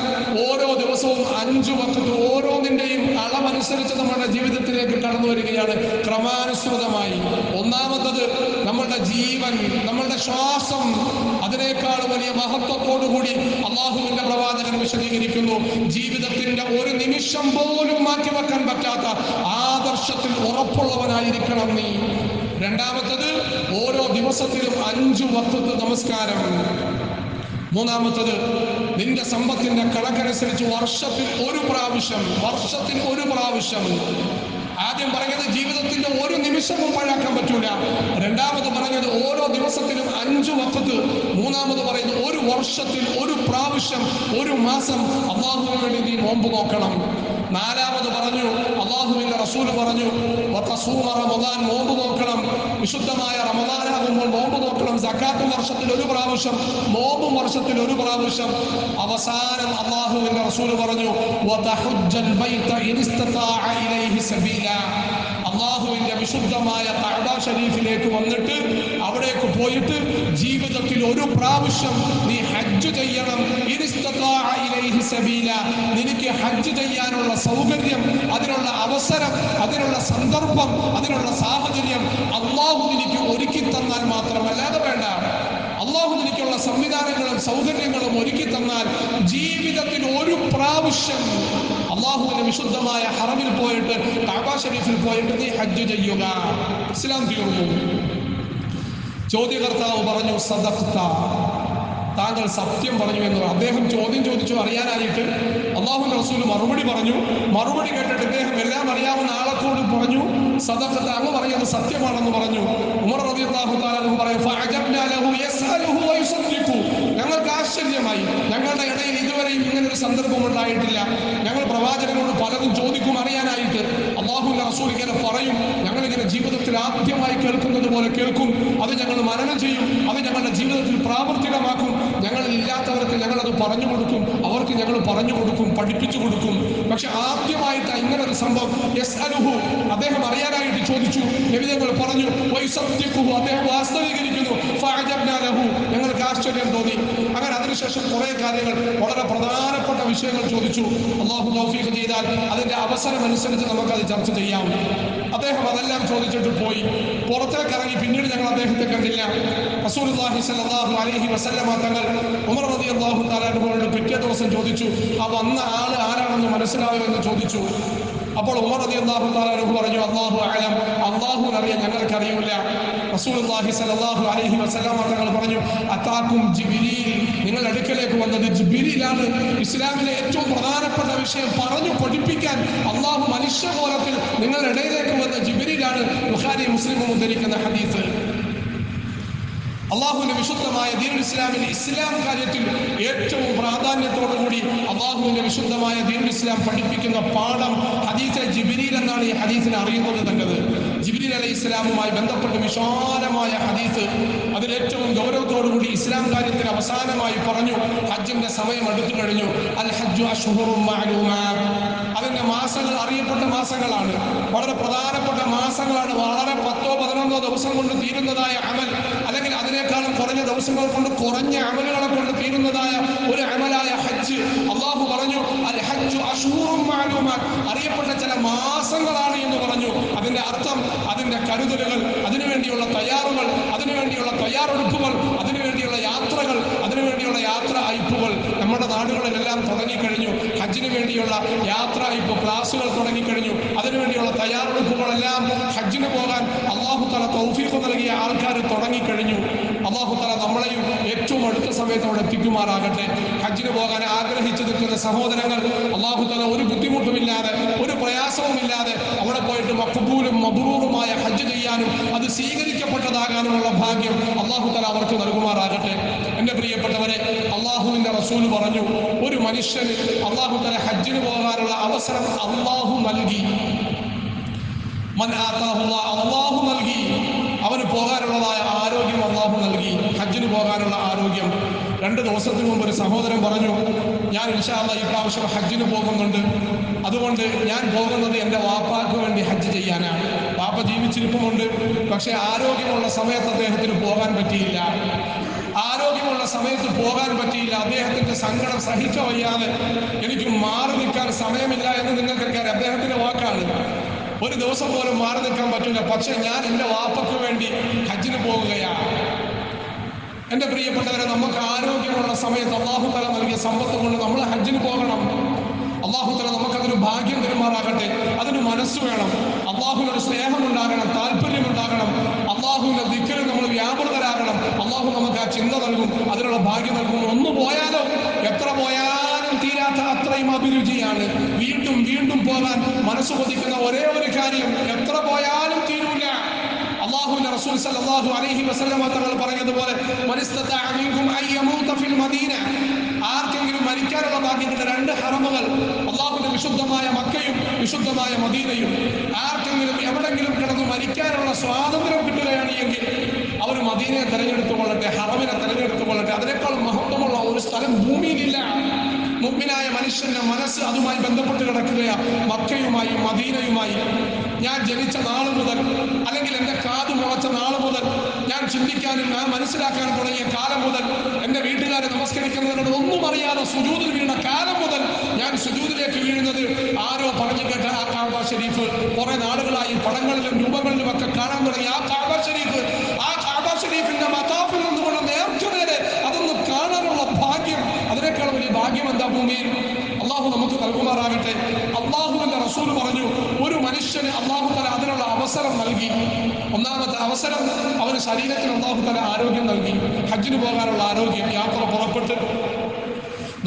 Speaker 1: ഓരോ ദിവസവും 5 വഖത്ത് ഓരോന്നിന്റെയും അളവനുസരിച്ച് നമ്മുടെ ജീവിതത്തിലേക്ക് കടന്നു വരികയാണ് ക്രമാനുസൃതമായി. ഒന്നാമത്തത് നമ്മളുടെ ജീവൻ, നമ്മളുടെ ശ്വാസം, അതിനേക്കാൾ വലിയ മഹത്വത്തോടുകൂടി അല്ലാഹുവിന്റെ പ്രവാചകൻ വിശദീകരിക്കുന്നു, ജീവിതത്തിന്റെ ഒരു നിമിഷം പോലും മാറ്റിവെക്കാൻ പറ്റാത്ത ആദർശത്തിൽ ഉറപ്പുള്ളവനായിരിക്കണം നീ. രണ്ടാമത്തത് ഓരോ ദിവസത്തിലും 5 വഖത്ത് നമസ്കാരം. മൂന്നാമത്തത് നിന്റെ സമ്പത്തിന്റെ കണക്കനുസരിച്ച് വർഷത്തിൽ ഒരു പ്രാവശ്യം. ആദ്യം പറഞ്ഞത് ജീവിതത്തിന്റെ ഒരു നിമിഷവും പാഴാക്കാൻ പറ്റൂല. രണ്ടാമത് പറഞ്ഞത് ഓരോ ദിവസത്തിലും 5 വഖത്ത്. മൂന്നാമത് പറയുന്നത് ഒരു വർഷത്തിൽ ഒരു പ്രാവശ്യം, ഒരു മാസം അല്ലാഹുവിന് വേണ്ടി നീ നോമ്പ് നോക്കണം. നാലാമത് പറഞ്ഞു, അല്ലാഹുവിന്റെ റസൂൽ പറഞ്ഞു, റമദാൻ നോമ്പ് നോക്കണം. വിശുദ്ധമായ റമദാനാകുമ്പോൾ നോമ്പ് നോക്കണം. സക്കാത്ത് വർഷത്തിൽ ഒരു പ്രാവശ്യം, നോമ്പും വർഷത്തിൽ ഒരു പ്രാവശ്യം. അവസാനം അല്ലാഹുവിന്റെ റസൂൽ പറഞ്ഞു, അല്ലാഹുവിന്റെ വിശുദ്ധമായ കഅബ ശരീഫിലേക്ക് വന്നിട്ട് അവിടേക്ക് പോയിട്ട് ജീവിതത്തിൽ ഒരു പ്രാവശ്യം നീ ഹജ്ജ് ചെയ്യണം. നിനക്ക് ഹജ്ജ് ചെയ്യാനുള്ള സൗകര്യം, അതിനുള്ള അവസരം, അതിനുള്ള സന്ദർഭം, അതിനുള്ള സാഹചര്യം അല്ലാഹു നിനക്ക് ഒരുക്കി തന്നാൽ മാത്രമല്ലാതെ വേണ്ട. അല്ലാഹു നിനക്കുള്ള സംവിധാനങ്ങളും സൗകര്യങ്ങളും ഒരുക്കി തന്നാൽ ജീവിതത്തിൽ ഒരു പ്രാവശ്യം അല്ലാഹുവിന്റെ വിശുദ്ധമായ ഹറമിൽ പോയിട്ട്, കഅബ ഷരീഫിൽ പോയിട്ട് നീ ഹജ്ജ് ചെയ്യുക. ഇസ്ലാം തീർന്നു. ചോദ്യകർത്താവ് പറഞ്ഞു, സദഖ്ത, താങ്കൾ സത്യം പറഞ്ഞു എന്ന്. അദ്ദേഹം ചോദ്യം ചോദിച്ചു അറിയാനായിട്ട്. അല്ലാഹുവിന്റെ റസൂൽ മറുപടി പറഞ്ഞു. മറുപടി കേട്ടിട്ട് ഇദ്ദേഹം എല്ലാം അറിയാവുന്ന ആളെക്കൂടി പറഞ്ഞു, സദഖ്ത, അങ്ങ് പറയുന്നത് സത്യമാണെന്ന് പറഞ്ഞു. ഉമർ റളിയല്ലാഹു തആല അൻഹു പറയും, ഫഅജബ്നാ ലഹു യസ്അലുഹു വയുസദ്ദിഖു, ഞങ്ങൾക്ക് ആശ്ചര്യമായി. ഞങ്ങളുടെ ഇടയിൽ ഇതുവരെയും ഇങ്ങനൊരു സന്ദർഭം ഉണ്ടായിട്ടില്ല. ഞങ്ങൾ പ്രവാചകനോട് പലതും ചോദിക്കും അറിയാനായിട്ട്. അല്ലാഹുവിന്റെ റസൂൽ ഇങ്ങനെ പറയും, ഞങ്ങളിങ്ങനെ ജീവിതത്തിൽ ആദ്യമായി കേൾക്കുന്നത് പോലെ കേൾക്കും. അത് ഞങ്ങൾ മനനം ചെയ്യും, അത് ഞങ്ങളുടെ ജീവിതത്തിൽ പ്രാവർത്തികമാക്കും. ഞങ്ങളിൽ ഇല്ലാത്തവർക്ക് ഞങ്ങളത് പറഞ്ഞു കൊടുക്കും, അവർക്ക് ഞങ്ങൾ പറഞ്ഞു കൊടുക്കും, പഠിപ്പിച്ചു കൊടുക്കും. പക്ഷെ ആദ്യമായിട്ട് ഇങ്ങനെ ഒരു സംഭവം യസ്അലുഹു, അദ്ദേഹം അറിയാനായിട്ട് ചോദിച്ചു. നബി തങ്ങൾ പറഞ്ഞു, വയുസദ്ദിഖുഹു, അദ്ദേഹം വാസ്തവീകരിക്കുന്നു. ഫഅജബ്നാ ലഹു, ഞങ്ങൾക്ക് ആശ്ചര്യം തോന്നി. അങ്ങനെ അതിനുശേഷം കുറെ കാര്യങ്ങൾ, വളരെ പ്രധാനപ്പെട്ട വിഷയങ്ങൾ ചോദിച്ചു. അല്ലാഹു തൗഫീഖ് ചെയ്താൽ അതിന്റെ അവസരം അനുസരിച്ച് നമുക്കത് ചർച്ച ചെയ്യാം. അദ്ദേഹം അതെല്ലാം ചോദിച്ചിട്ട് പോയി. പുറത്തേക്ക് ഇറങ്ങി. പിന്നീട് ഞങ്ങൾ അദ്ദേഹത്തെ കണ്ടില്ല. റസൂലുള്ളാഹി സ്വല്ലല്ലാഹു അലൈഹി വസല്ലമ തങ്ങൾ ഉമർ റളിയല്ലാഹു തആല അൻഹുവിനോട് പിറ്റേ ദിവസം ചോദിച്ചു, ആ വന്ന ആള് ആരാണെന്ന് മനസ്സിലായോ എന്ന് ചോദിച്ചു. അപ്പോൾ ഉമർ റളിയല്ലാഹു തആല അൻഹു പറഞ്ഞു, അല്ലാഹു അഅലം, അല്ലാഹുവിന് അറിയാം, ഞങ്ങൾക്ക് അറിയില്ല. റസൂലുള്ളാഹി സ്വല്ലല്ലാഹു അലൈഹി വസല്ലമ തങ്ങൾ പറഞ്ഞു, അതാകും ജിബ്രീൽ, നിങ്ങളുടെ അടുക്കലേക്ക് വന്നത് ജിബ്രീലാണ്. ഇസ്ലാമിലെ ഏറ്റവും പ്രധാനപ്പെട്ട വിഷയം പറഞ്ഞു പഠിപ്പിക്കാൻ അല്ലാഹു മനുഷ്യകോലത്തിൽ നിങ്ങളുടെ ഇടയിലേക്ക് വന്ന ജിബ്രീലാണ്. ബുഖാരി മുസ്ലിമും ഉദ്ധരിക്കുന്ന ഹദീസ്. അള്ളാഹുവിന്റെ വിശുദ്ധമായ ദീനുൽ ഇസ്ലാമിൽ ഇസ്ലാം കാര്യത്തിൽ ഏറ്റവും പ്രാധാന്യത്തോടുകൂടി അള്ളാഹുവിന്റെ വിശുദ്ധമായ ദീനുൽ ഇസ്ലാം പഠിപ്പിക്കുന്ന പാഠം ഹദീസിലെ ജിബ്രീൽ എന്നാണ് ഈ ഹദീസിനെ അറിയുന്നത് തന്നത്. ജിബ്രീൽ അലൈഹി ഇസ്ലാമുമായി ബന്ധപ്പെട്ട് വിശാലമായ ഹദീസ്. അതിലേറ്റവും ഗൗരവത്തോടുകൂടി ഇസ്ലാം കാര്യത്തിൽ അവസാനമായി പറഞ്ഞു, ഹജ്ജിന്റെ സമയം അടുത്തു കഴിഞ്ഞു. അൽ ഹജ്ജു അശ്ഹുറും മഅലൂമാത്ത്, അതിന്റെ മാസങ്ങൾ അറിയപ്പെട്ട മാസങ്ങളാണ്, വളരെ പ്രധാനപ്പെട്ട മാസങ്ങളാണ്. വളരെ 10-11 ദിവസം കൊണ്ട് തീരുന്നതായ അമൽ, അല്ലെങ്കിൽ അതിനേക്കാളും കുറഞ്ഞ ദിവസങ്ങൾ കൊണ്ട് കുറഞ്ഞ അമലുകളെ കൊണ്ട് തീരുന്നതായ ഒരു അമലായ ഹജ്ജ്. അള്ളാഹു പറഞ്ഞു അൽ ഹജ്ജു അശ്ഹൂറും മഅലൂമാത്ത്, അറിയപ്പെട്ട ചില മാസങ്ങളാണ് എന്ന് പറഞ്ഞു. അതിന്റെ അർത്ഥം അതിന്റെ കരുതലുകൾ, അതിനുവേണ്ടിയുള്ള തയ്യാറുകൾ, അതിനുവേണ്ടിയുള്ള തയ്യാറെടുപ്പുകൾ, അതിനുവേണ്ടിയുള്ള യാത്രകൾ, അതിനുവേണ്ടിയുള്ള യാത്ര അയപ്പുകൾ നമ്മുടെ നാടുകളിലെല്ലാം തുടങ്ങിക്കഴിഞ്ഞു. ഹജ്ജിന് വേണ്ടിയുള്ള യാത്ര അയപ്പ് ക്ലാസുകൾ തുടങ്ങിക്കഴിഞ്ഞു. അതിനുവേണ്ടിയുള്ള തയ്യാറെടുപ്പുകളെല്ലാം ഹജ്ജിന് പോകാൻ അല്ലാഹു തആല തൗഫീഖ് നൽകിയ ആൾക്കാർ തുടങ്ങിക്കഴിഞ്ഞു. അല്ലാഹു തആല നമ്മളെയും ഏറ്റവും അടുത്ത സമയത്ത് അവിടെ എത്തിക്കുമാറാകട്ടെ. ഹജ്ജിന് പോകാൻ ആഗ്രഹിച്ചു നിൽക്കുന്ന സഹോദരങ്ങൾ, അല്ലാഹു തആല ഒരു ബുദ്ധിമുട്ടുമില്ലാതെ, ഒരു പ്രയാസവുമില്ലാതെ അവിടെ പോയിട്ട് മഖ്ബൂലും മബ്റൂറുമായ ഹജ്ജ് ചെയ്യാനും അത് സ്വീകരിക്കപ്പെട്ടതാകാനുമുള്ള ഭാഗ്യം അല്ലാഹു തആല അവർക്ക് നൽകുമാറാകട്ടെ. എൻ്റെ പ്രിയപ്പെട്ടവരെ, അല്ലാഹുവിൻ്റെ റസൂൽ പറഞ്ഞു, ഒരു മനുഷ്യന് അല്ലാഹു തആല ഹജ്ജിന് പോകാനുള്ള അവസരം അല്ലാഹു നൽകി. മൻ ആതാഹുല്ലാഹ്, അല്ലാഹു നൽകി. അവന് പോകാനുള്ളതായ ആരോഗ്യം അല്ലാഹു നൽകി, ഹജ്ജിന് പോകാനുള്ള ആരോഗ്യം. 2 ദിവസത്തിന് മുമ്പ് ഒരു സഹോദരൻ പറഞ്ഞു, ഞാൻ ഇൻഷാ അല്ലാഹ് ഇപ്രാവശ്യം ഹജ്ജിന് പോകുന്നുണ്ട്, അതുകൊണ്ട് ഞാൻ പോകുന്നത് എൻ്റെ വാപ്പാക്ക് വേണ്ടി ഹജ്ജ് ചെയ്യാനാണ്. വാപ്പ ജീവിച്ചിരിപ്പുമുണ്ട്, പക്ഷേ ആരോഗ്യമുള്ള സമയത്ത് അദ്ദേഹത്തിന് പോകാൻ പറ്റിയില്ല. ആരോഗ്യമുള്ള സമയത്ത് പോകാൻ പറ്റിയില്ല. അദ്ദേഹത്തിന്റെ സങ്കടം സഹിക്ക വയ്യാതെ, എനിക്ക് മാറി നിൽക്കാൻ സമയമില്ല എന്ന് നിങ്ങൾക്കൊക്കെ അറിയാം. അദ്ദേഹത്തിന്റെ വാക്കാണ്, ഒരു ദിവസം പോലും മാറി നിൽക്കാൻ പറ്റില്ല, പക്ഷെ ഞാൻ എൻ്റെ വാപ്പയ്ക്ക് വേണ്ടി ഹജ്ജിന് പോകുകയാണ്. എൻ്റെ പ്രിയപ്പെട്ടവരെ, നമുക്ക് ആരോഗ്യമുള്ള സമയത്ത് അല്ലാഹു തആല നൽകിയ സമ്പത്ത് കൊണ്ട് നമ്മൾ ഹജ്ജിന് പോകണം. അല്ലാഹു തആല നമുക്കതൊരു ഭാഗ്യം തരുമാറാകട്ടെ. അതിന് മനസ്സ് വേണം, അല്ലാഹുവിനോട് സ്നേഹമുണ്ടാകണം, താല്പര്യമുണ്ടാകണം, അല്ലാഹുവിന്റെ ദിക്റിൽ നമ്മൾ വ്യാപൃതരാകണം. അല്ലാഹു നമുക്ക് ആ ചിന്ത നൽകും, അതിനുള്ള ഭാഗ്യം നൽകും. ഒന്ന് പോയാലോ, എത്ര പോയാലും തീരാത്ത അത്രയും അഭിരുചിയാണ്. വീണ്ടും വീണ്ടും പോകാൻ മനസ്സ് കൊതിക്കുന്ന ഒരേ ഒരു കാര്യം, എത്ര പോയാലും തീരൂല. അല്ലാഹുവിന്റെ റസൂൽ സല്ലല്ലാഹു അലൈഹി വസല്ലം തങ്ങൾ പറഞ്ഞതുപോലെ, മനിസ്തതഅ മിൻകും അൻ യമൂത ഫിൽ മദീന, ആർക്കെങ്കിലും മരിക്കാനുള്ള ഭാഗ്യത്തിന്റെ 2 ഹറമുകൾ, അല്ലാഹുവിന്റെ വിശുദ്ധമായ മക്കയും വിശുദ്ധമായ മദീനയും, ആർക്കെങ്കിലും എവിടെങ്കിലും കിടന്ന് മരിക്കാനുള്ള സ്വാതന്ത്ര്യം കിട്ടുകയാണ് എങ്കിൽ അവർ മദീനയെ തെരഞ്ഞെടുത്തു കൊള്ളട്ടെ, ഹറമിനെ തെരഞ്ഞെടുത്തു കൊള്ളട്ടെ. അതിനേക്കാൾ മഹത്വമുള്ള ഒരു സ്ഥലം ഭൂമിയിലില്ല. മുഅ്മിനായ മനുഷ്യന്റെ മനസ്സ് അതുമായി ബന്ധപ്പെട്ട് കിടക്കുകയാണ്, മക്കയുമായി മദീനയുമായി. ഞാൻ ജനിച്ച നാൾ മുതൽ, അല്ലെങ്കിൽ എൻ്റെ കാത് മുളച്ച നാൾ മുതൽ, ഞാൻ ചിന്തിക്കാനും ഞാൻ മനസ്സിലാക്കാനും തുടങ്ങിയ കാലം മുതൽ, എൻ്റെ വീട്ടുകാരെ നമസ്കരിക്കുന്നതിനോട് ഒന്നും അറിയാതെ സുജൂദിൽ വീണ കാലം മുതൽ ഞാൻ സുജൂദിലേക്ക് വീഴുന്നത് ആരോ പറഞ്ഞു കേട്ട ആ കഅബ ഷരീഫ്, കുറെ നാളുകളായി പടങ്ങളിലും രൂപങ്ങളിലും ഒക്കെ കാണാൻ തുടങ്ങി ആ കഅബ ഷരീഫ്, ആ കഅബ ഷരീഫിന്റെ മതാഫിൽ നിന്നുകൊണ്ട് നേർക്കുനേരെ അതൊന്ന് കാണാനുള്ള ഭാഗ്യം, അതിനേക്കാൾ വലിയ ഭാഗ്യം എന്താ ഭൂമിയിൽ? അള്ളാഹു നമുക്ക് നൽകുമാറാകട്ടെ. അള്ളാഹുവിന്റെ റസൂൽ പറഞ്ഞു, ഒരു മനുഷ്യന് അള്ളാഹു തആല അതിനുള്ള അവസരം നൽകി. ഒന്നാമത്തെ അവസരം, അവന് ശരീരത്തിന് അള്ളാഹു തആല ആരോഗ്യം നൽകി, ഹജ്ജിന് പോകാനുള്ള ആരോഗ്യം. യാത്ര പുറപ്പെട്ട്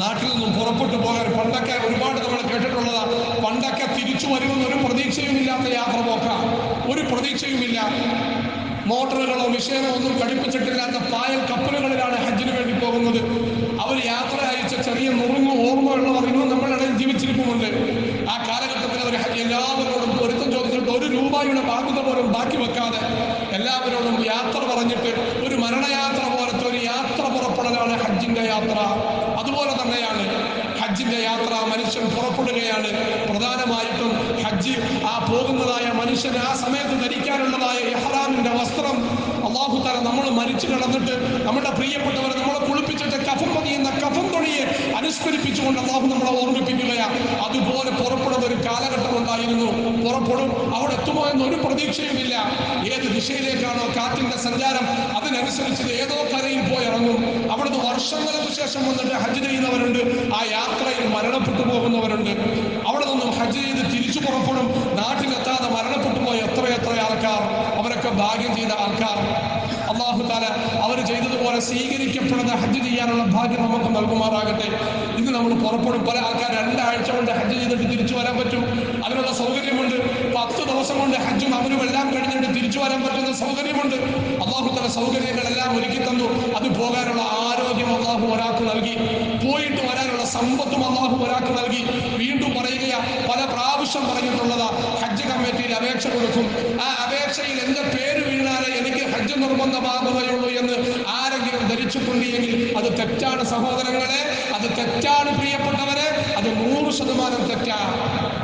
Speaker 1: നാട്ടിൽ നിന്നും പുറപ്പെട്ടു പോകാൻ പണ്ടൊക്കെ ഒരുപാട് നമ്മൾ കേട്ടിട്ടുള്ളതാ, പണ്ടൊക്കെ തിരിച്ചു വരുമെന്ന് ഒരു പ്രതീക്ഷയുമില്ലാത്ത യാത്ര പോക്കാം, ഒരു പ്രതീക്ഷയുമില്ല. മോട്ടറുകളോ മിഷീനോ ഒന്നും ഘടിപ്പിച്ചിട്ടില്ലാത്ത പായൽ കപ്പലുകളിലാണ് ഹജ്ജിന് വേണ്ടി പോകുന്നത്. അവർ യാത്ര അയച്ച ചെറിയ നുറുങ്ങ് ഓർമ്മയുള്ളവർ ഇന്നും നമ്മളുടെ ഇടയിൽ ജീവിച്ചിരിപ്പുമുണ്ട്. ആ കാലഘട്ടത്തിൽ അവർ എല്ലാവരോടും പൊരുത്തം ചോദിച്ചിട്ട് 1 രൂപയുടെ ബാധ്യത പോലും ബാക്കി വെക്കാതെ എല്ലാവരോടും യാത്ര പറഞ്ഞിട്ട് ഒരു മരണയാത്ര പോലത്തെ ഒരു യാത്ര പുറപ്പെടലാണ് ഹജ്ജിന്റെ യാത്ര. അതുപോലെ തന്നെയാണ് ഹജ്ജിന്റെ യാത്ര. മനുഷ്യൻ പുറപ്പെടുകയാണ്. പ്രധാനമായിട്ടും ഹജ്ജ് ആ പോകുന്നതായ മനുഷ്യന് ആ സമയത്ത് ധരിക്കാനുള്ളതായ ഇഹ്റാമിന്റെ വസ്ത്രം അല്ലാഹു തആല നമ്മൾ മരിച്ചു കിടന്നിട്ട് നമ്മുടെ പ്രിയപ്പെട്ടവരെ നമ്മളെ കുളിപ്പിച്ചിട്ട് കഫൻ പണിയുന്ന കഫൻ തുണിയെ അനുസ്മരിപ്പിച്ചുകൊണ്ട് അല്ലാഹു നമ്മളെ ഓർമ്മിപ്പിക്കുകയാണ്. അതുപോലെ പുറപ്പെടുന്ന ഒരു കാലഘട്ടം ഉണ്ടായിരുന്നു. പുറപ്പെടും, അവിടെ എത്തുമോ എന്നൊരു പ്രതീക്ഷയുമില്ല. ഏത് ദിശയിലേക്കാണോ കാറ്റിന്റെ സഞ്ചാരം അതിനനുസരിച്ച് ഏതോ കരയിൽ പോയി ഇറങ്ങും. അവിടുന്ന് വർഷങ്ങൾക്ക് ശേഷം വന്നിട്ട് ഹജ്ജ് ചെയ്യുന്നവരുണ്ട്, ആ യാത്രയിൽ മരണപ്പെട്ടു പോകുന്നവരുണ്ട്. അവിടെ നിന്നും ഹജ്ജ് ചെയ്ത് തിരിച്ചു പുറപ്പെടും, നാട്ടിലെത്താതെ മരണപ്പെട്ടു പോയ എത്രയെത്ര ആൾക്കാർ, അവരൊക്കെ ഭാഗ്യം ചെയ്ത ആൾക്കാർ. അല്ലാഹു തആല അവർ ചെയ്തതുപോലെ സ്വീകരിക്കപ്പെടുന്ന ഹജ്ജ് ചെയ്യാനുള്ള ഭാഗ്യം നമുക്ക് നൽകുമാറാകട്ടെ. ഇന്ന് നമ്മൾ പുറപ്പെടും. പല ആൾക്കാർ 2 ആഴ്ച കൊണ്ട് ഹജ്ജ് ചെയ്തിട്ട് തിരിച്ചു വരാൻ പറ്റും, അതിനുള്ള സൗകര്യമുണ്ട്. 10 ദിവസം കൊണ്ട് ഹജ്ജും അവനും എല്ലാം കഴിഞ്ഞിട്ട് തിരിച്ചു വരാൻ പറ്റുന്ന സൗകര്യമുണ്ട്. അല്ലാഹു തആല സൗകര്യങ്ങളെല്ലാം ഒരുക്കി തന്നു. അത് പോകാനുള്ള ആരോഗ്യം അല്ലാഹു ഒരാൾക്ക് നൽകി, പോയിട്ട് വരാനുള്ള സമ്പത്തും അല്ലാഹു ഒരാൾക്ക് നൽകി. വീണ്ടും പറയുക, പല പ്രാവശ്യം പറഞ്ഞിട്ടുള്ളതാ, ഹജ്ജ് കമ്മിറ്റിയിൽ അപേക്ഷ കൊടുക്കും, ആ അപേക്ഷയിൽ എൻ്റെ പേര് വീണാലേ എനിക്ക് ഹജ്ജ് നിർബന്ധമാകുകയുള്ളൂ എന്ന് ആരെങ്കിലും ധരിച്ചിട്ടുണ്ടെങ്കിൽ അത് തെറ്റാണ് സഹോദരങ്ങളെ, അത് തെറ്റാണ് പ്രിയപ്പെട്ടവരെ, അത് 100% തെറ്റാണ്.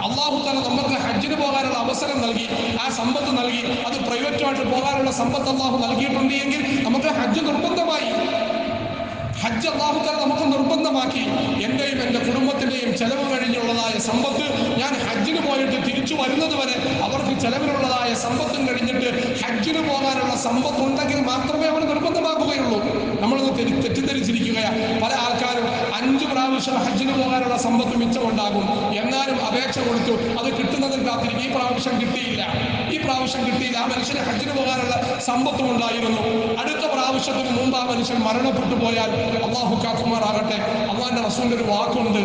Speaker 1: അല്ലാഹു തആല നമുക്ക് ഹജ്ജ് ഹജ്ജിന് പോകാനുള്ള അവസരം നൽകി, ആ സമ്പത്ത് നൽകി, അത് പ്രൈവറ്റുമായിട്ട് പോകാനുള്ള സമ്പത്ത് അല്ലാഹു നൽകിയിട്ടുണ്ട് എങ്കിൽ നമുക്ക് ഹജ്ജ് നിർബന്ധമായി. ഹജ്ജ് അല്ലാഹു തആല നമുക്ക് നിർബന്ധമാക്കി. എന്റെയും എൻ്റെ കുടുംബത്തിന്റെയും ചെലവ് കഴിഞ്ഞുള്ളതായ സമ്പത്ത് ഞാൻ ഹജ്ജിന് പോയിട്ട് തിരിച്ചു വരുന്നത് വരെ അവർക്ക് ചെലവിനുള്ളതായ സമ്പത്തും കഴിഞ്ഞിട്ട് ഹജ്ജിന് പോകാനുള്ള സമ്പത്ത് ഉണ്ടെങ്കിൽ മാത്രമേ അവർ നിർബന്ധമാക്കുകയുള്ളൂ. നമ്മളൊന്ന് തെറ്റിദ്ധരിച്ചിരിക്കുകയാണ്. പല ആൾക്കാരും 5 പ്രാവശ്യം ഹജ്ജിന് പോകാനുള്ള സമ്പത്ത് മിച്ചമുണ്ടാകും, എന്നാലും അപേക്ഷ കൊടുത്തു, അത് കിട്ടുന്നതിൽ കാത്തിരിക്കും. ഈ പ്രാവശ്യം കിട്ടിയില്ല. ആ മനുഷ്യന് ഹജ്ജിന് പോകാനുള്ള സമ്പത്തും ഉണ്ടായിരുന്നു. അടുത്ത പ്രാവശ്യത്തിന് മുമ്പ് ആ മനുഷ്യൻ മരണപ്പെട്ടു പോയാൽ അല്ലാഹു കാക്കുമാറാകട്ടെ. അല്ലാഹുവിന്റെ റസൂലിന്റെ ഒരു വാക്കുണ്ട്,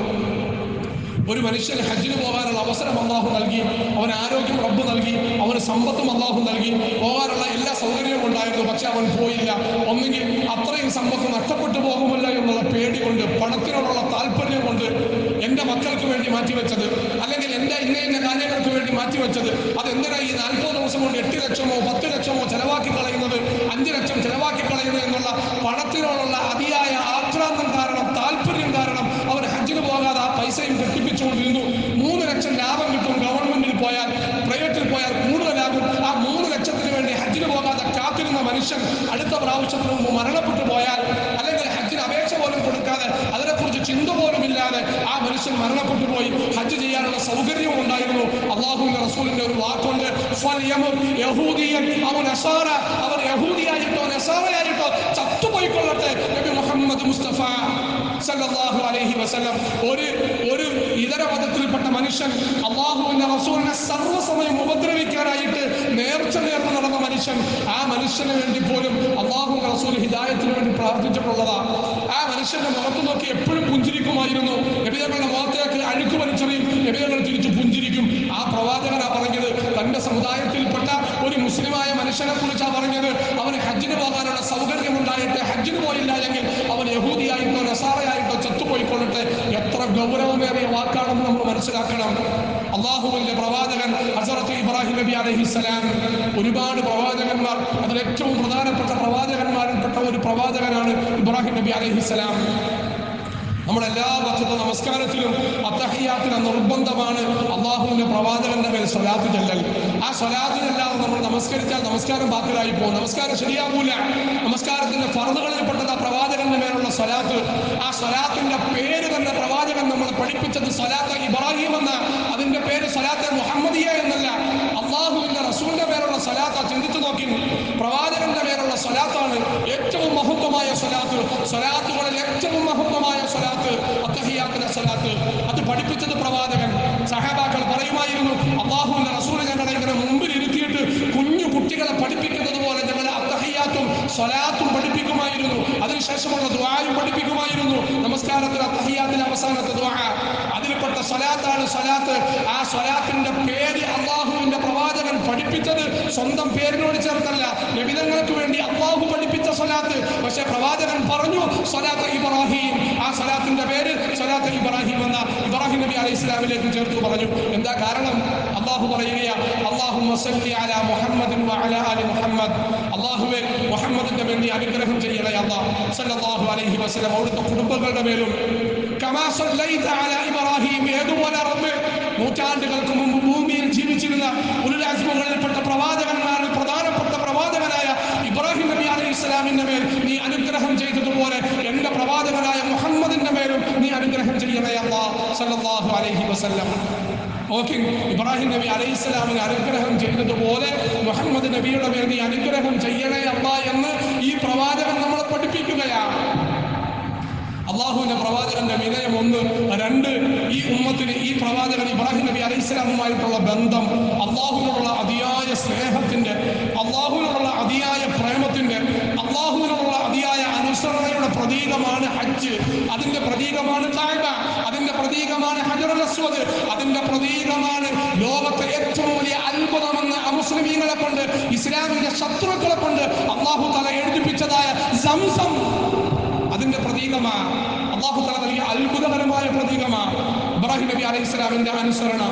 Speaker 1: ഒരു മനുഷ്യന് ഹജ്ജിന് പോകാനുള്ള അവസരം അല്ലാഹു നൽകി, അവന് ആരോഗ്യം റബ്ബ് നൽകി, അവന് സമ്പത്തും അല്ലാഹു നൽകി, പോകാനുള്ള എല്ലാ സൗകര്യവും ഉണ്ടായിരുന്നു. പക്ഷെ അവൻ പോയില്ല. ഒന്നുകിൽ അത്രയും സമ്പത്ത് നഷ്ടപ്പെട്ടു പോകുമല്ലോ എന്നുള്ള പേടി കൊണ്ട്, പണത്തിനോടുള്ള താല്പര്യം കൊണ്ട് എൻ്റെ മക്കൾക്ക് വേണ്ടി മാറ്റിവെച്ചത്, അല്ലെങ്കിൽ എൻ്റെ ഇന്ന കാര്യങ്ങൾക്ക് വേണ്ടി മാറ്റിവെച്ചത്, അതെന്തിനാ ഈ 40 ദിവസം കൊണ്ട് 8 ലക്ഷമോ 10 ലക്ഷമോ ചെലവാക്കി കളയുന്നത്, 5 ലക്ഷം ചെലവാക്കി കളയുന്നത് എന്നുള്ള പണത്തിനോടുള്ള അതിയായ ആക്രാന്തം കാരണം, താല്പര്യം കാരണം അവൻ ഹജ്ജിന് പോകാതെ ആ പൈസയും കെട്ടിപ്പിച്ചുകൊണ്ടിരുന്നു. 3 ലക്ഷം ലാഭം കിട്ടും ഗവൺമെന്റിൽ പോയാൽ, പ്രൈവറ്റിൽ പോയാൽ കൂടുതലാകും. ആ 3 ലക്ഷത്തിന് വേണ്ടി ഹജ്ജിന് പോകാതെ കാത്തിരുന്ന മനുഷ്യൻ അടുത്ത പ്രാവശ്യത്തിന് മുമ്പ് മരണപ്പെട്ടു പോയാൽ, അല്ലെങ്കിൽ ഹജ്ജിന് അപേക്ഷ പോലും കൊടുക്കാതെ അതിനെക്കുറിച്ച് ചിന്ത പോലും ഇല്ലാതെ ആ മനുഷ്യൻ മരണപ്പെട്ടു പോയി. ഹജ്ജ് ചെയ്യാനുള്ള സൗകര്യവും ഉണ്ടായിരുന്നു. അല്ലാഹുവിന്റെ റസൂലിന്റെ ഒരു വാക്കുണ്ട്, അവർ യഹൂദിയായിട്ടോ നസാറയായിട്ടോ ചത്തുപോയിക്കൊള്ളട്ടെ. നബി മുഹമ്മദ് മുസ്തഫ സല്ലല്ലാഹു അലൈഹി വസല്ലം ഒരു ഇതര മതത്തിൽപ്പെട്ട മനുഷ്യൻ അല്ലാഹുവിന്റെ റസൂലിനെ സർവ്വസമയം ഉപദ്രവിക്കാനായിട്ട് നേർച്ച നേർന്ന് നടന്ന മനുഷ്യൻ, ആ മനുഷ്യന് വേണ്ടി പോലും അല്ലാഹുവിന്റെ റസൂൽ ഹിദായത്തിന് വേണ്ടി പ്രാർത്ഥിച്ചിട്ടുള്ളതാ. ആ മനുഷ്യന്റെ മുഖത്ത് നോക്കി എപ്പോഴും പുഞ്ചിരിക്കുമായിരുന്നു. നബി തങ്ങളുടെ മുഖത്തേക്ക് അഴുക്ക് വലിച്ചെറിയും, നബി തങ്ങൾ തിരിച്ചു പുഞ്ചിരിക്കും. ആ പ്രവാചകനാ പറഞ്ഞത്, തന്റെ സമുദായത്തിൽപ്പെട്ട ഒരു മുസ്ലിമായ മനുഷ്യനെ കുറിച്ചാ പറഞ്ഞത്, അവന് ഹജ്ജിന് പോകാനുള്ള സൗകര്യം ഉണ്ടായിട്ട് ഹജ്ജിന് പോയില്ല എങ്കിൽ അവൻ യഹൂദിയായിട്ടോ നസാറയായിട്ടോ ചത്തുപോയിക്കൊള്ളട്ടെ. എത്ര ഗൗരവമേറിയ വാക്കാണെന്ന് നമ്മൾ മനസ്സിലാക്കണം. അല്ലാഹുവിന്റെ പ്രവാചകൻ ഹസ്രത്ത് ഇബ്രാഹിം നബി അലൈഹിസ്സലാം, ഒരുപാട് പ്രവാചകന്മാർ, അതിൽ ഏറ്റവും പ്രധാനപ്പെട്ട പ്രവാചകന്മാരിൽപ്പെട്ട ഒരു പ്രവാചകനാണ് ഇബ്രാഹിം നബി അലൈഹിസ്സലാം. നമ്മളെല്ലാ വർഷത്തെ നമസ്കാരത്തിലും അത്തഹിയ്യാത്തിനും നിർബന്ധമാണ് അല്ലാഹുവിന്റെ പ്രവാചകന്റെ മേൽ സ്വലാത്ത് ചൊല്ലൽ. ആ സ്വലാത്തിനല്ലാതെ നമ്മൾ നമസ്കരിച്ചാൽ നമസ്കാരം ബാത്തിലായി പോകും, നമസ്കാരം ശരിയാകൂല. നമസ്കാരത്തിന്റെ ഫർളുകളിൽപ്പെട്ടത് ആ പ്രവാചകന്റെ മേലുള്ള സ്വലാത്ത്. ആ സ്വലാത്തിന്റെ പേര് തന്നെ പ്രവാചകൻ നമ്മൾ പഠിപ്പിച്ചത് സ്വലാത്ത് ഇബ്രാഹിം എന്ന, അതിന്റെ പേര് സ്വലാത്ത് മുഹമ്മദിയ എന്നല്ല. അല്ലാഹുവിന്റെ റസൂലിന്റെ മേലുള്ള സ്വലാത്ത. ചിന്തിച്ചു നോക്കി, പ്രവാചകന്റെ മേലുള്ള സ്വലാത്താണ് ഏറ്റവും മഹത്വമായ സ്വലാത്ത്. സ്വലാത്തുകളിൽ ഏറ്റവും മഹത്വമായ സ്വലാത്ത് അത്തഹിയ്യാത്തിന്റെ സ്വലാത്ത്. അത് പഠിപ്പിച്ചത് പ്രവാചകൻ. സഹാബാക്കൾ പറയുമായിരുന്നു, അല്ലാഹുവിന്റെ റസൂൽ ഞങ്ങളെ ഇങ്ങനെ മുമ്പിൽ ഇരുത്തിയിട്ട് കുഞ്ഞു കുട്ടികളെ പഠിപ്പിക്കുന്നത് പോലെ ഞങ്ങളെ അത്തഹിയ്യാത്തും സ്വലാത്തും പഠിപ്പിക്കുമായിരുന്നു. അതിനുശേഷമുള്ള ദുആയും പഠിപ്പിക്കുമായിരുന്നു. നമസ്കാരത്തിൽ അത്തഹിയ്യാത്തിന്റെ അവസാനത്തെ ദുആ, അതിൽപ്പെട്ട സ്വലാത്താണ് സ്വലാത്ത്. ആ സ്വലാത്തിന്റെ പേര് അല്ലാഹുവിന്റെ പ്രവാചകൻ പഠിപ്പിച്ചത് സ്വന്തം പേരിനോട് ചേർത്തല്ല, നബിതങ്ങൾക്ക് വേണ്ടി അല്ലാഹു പഠിപ്പിച്ച സ്വലാത്ത്. പക്ഷെ പ്രവാചകൻ പറഞ്ഞു സ്വലാത്ത് ഇബ്രാഹിം. ആ സ്വലാത്തിന്റെ പേര് സ്വലാത്ത് ഇബ്രാഹിം എന്ന ഇബ്രാഹിം നബി അലൈഹി ഇസ്ലാമിലേക്ക് ചേർത്ത് പറഞ്ഞു. എന്താ കാരണം? അല്ലാഹു പറയുകയാ, അല്ലാഹുമ്മ സല്ലി അലാ മുഹമ്മദിൻ വഅലാ ആലി മുഹമ്മദ്. അല്ലാഹുവേ, മുഹമ്മദിന്റെ വേണ്ടി അനുഗ്രഹം ചെയ്യണേ അല്ലാഹ് സല്ലല്ലാഹു അലൈഹി വസല്ലം, അവിടുത്തെ കുടുംബങ്ങളുടെ മേലും. കമാ സല്ലൈത അലാ ഇബ്രാഹിം, ഏതുപോലെ റബ്ബ് നൂറ്റാണ്ടുകൾക്ക് മുമ്പ് ഭൂമിയിൽ ജീവിച്ചിരുന്ന ഉലുൽ അസ്മുകളിൽപ്പെട്ട പ്രവാചകന്മാരിൽ പ്രധാനപ്പെട്ട പ്രവാചകനായ ഇബ്രാഹിം നബി അലൈഹി ഇസ്ലാമിന്റെ മേൽ നീ അനുഗ്രഹം ചെയ്തതുപോലെ എന്റെ പ്രവാചകനായ മുഹമ്മദിന്റെ മേലും നീ അനുഗ്രഹം ചെയ്യണേ അല്ലാഹ് സല്ലല്ലാഹു അലൈഹി വസല്ലം. ഓക്കെ, ഇബ്രാഹിം നബി അലൈഹി സ്വലാമിന് അനുഗ്രഹം ചെയ്തതുപോലെ മുഹമ്മദ് നബിയുടെ മേൽ നീ അനുഗ്രഹം ചെയ്യണേ അല്ലാഹ് എന്ന് ഈ പ്രവാചകൻ നമ്മളെ പഠിപ്പിക്കുകയാണ്. അള്ളാഹുവിന്റെ പ്രവാചകന്റെ വിനയം 1. 2, ഈ ഉമ്മത്തിന് ഈ പ്രവാചകൻ ഇബ്രാഹിം നബി അലൈഹി സ്വലാമുമായിട്ടുള്ള ബന്ധം, അള്ളാഹുവിനുള്ള അതിയായ സ്നേഹത്തിന്റെ, അള്ളാഹുവിനുള്ള അതിയായ പ്രേമത്തിന്റെ, അള്ളാഹുവിനുള്ള അതിയായ അനുസരണയുടെ പ്രതീകമാണ് ഹജ്ജ്. അതിന്റെ പ്രതീകമാണ് കഅബ, അതിന്റെ പ്രതീകമാണ് ഹജറുൽ അസ്വദ്, അതിന്റെ പ്രതീകമാണ് ലോകത്തെ ഏറ്റവും വലിയ അത്ഭുതമെന്ന് അമുസ്ലിമീങ്ങളെ കൊണ്ട്, ഇസ്ലാമിന്റെ ശത്രുക്കളെ കൊണ്ട് അള്ളാഹു തആല എഴുതിപ്പിച്ചതായ സംസം അതിന്റെ പ്രതീകമാണ്. അല്ലാഹു തആല നൽകിയ അത്ഭുതകരമായ പ്രതീകമാണ്. ഇബ്രാഹിം നബി അലൈഹി സ്വലാമിന്റെ അനുസരണ,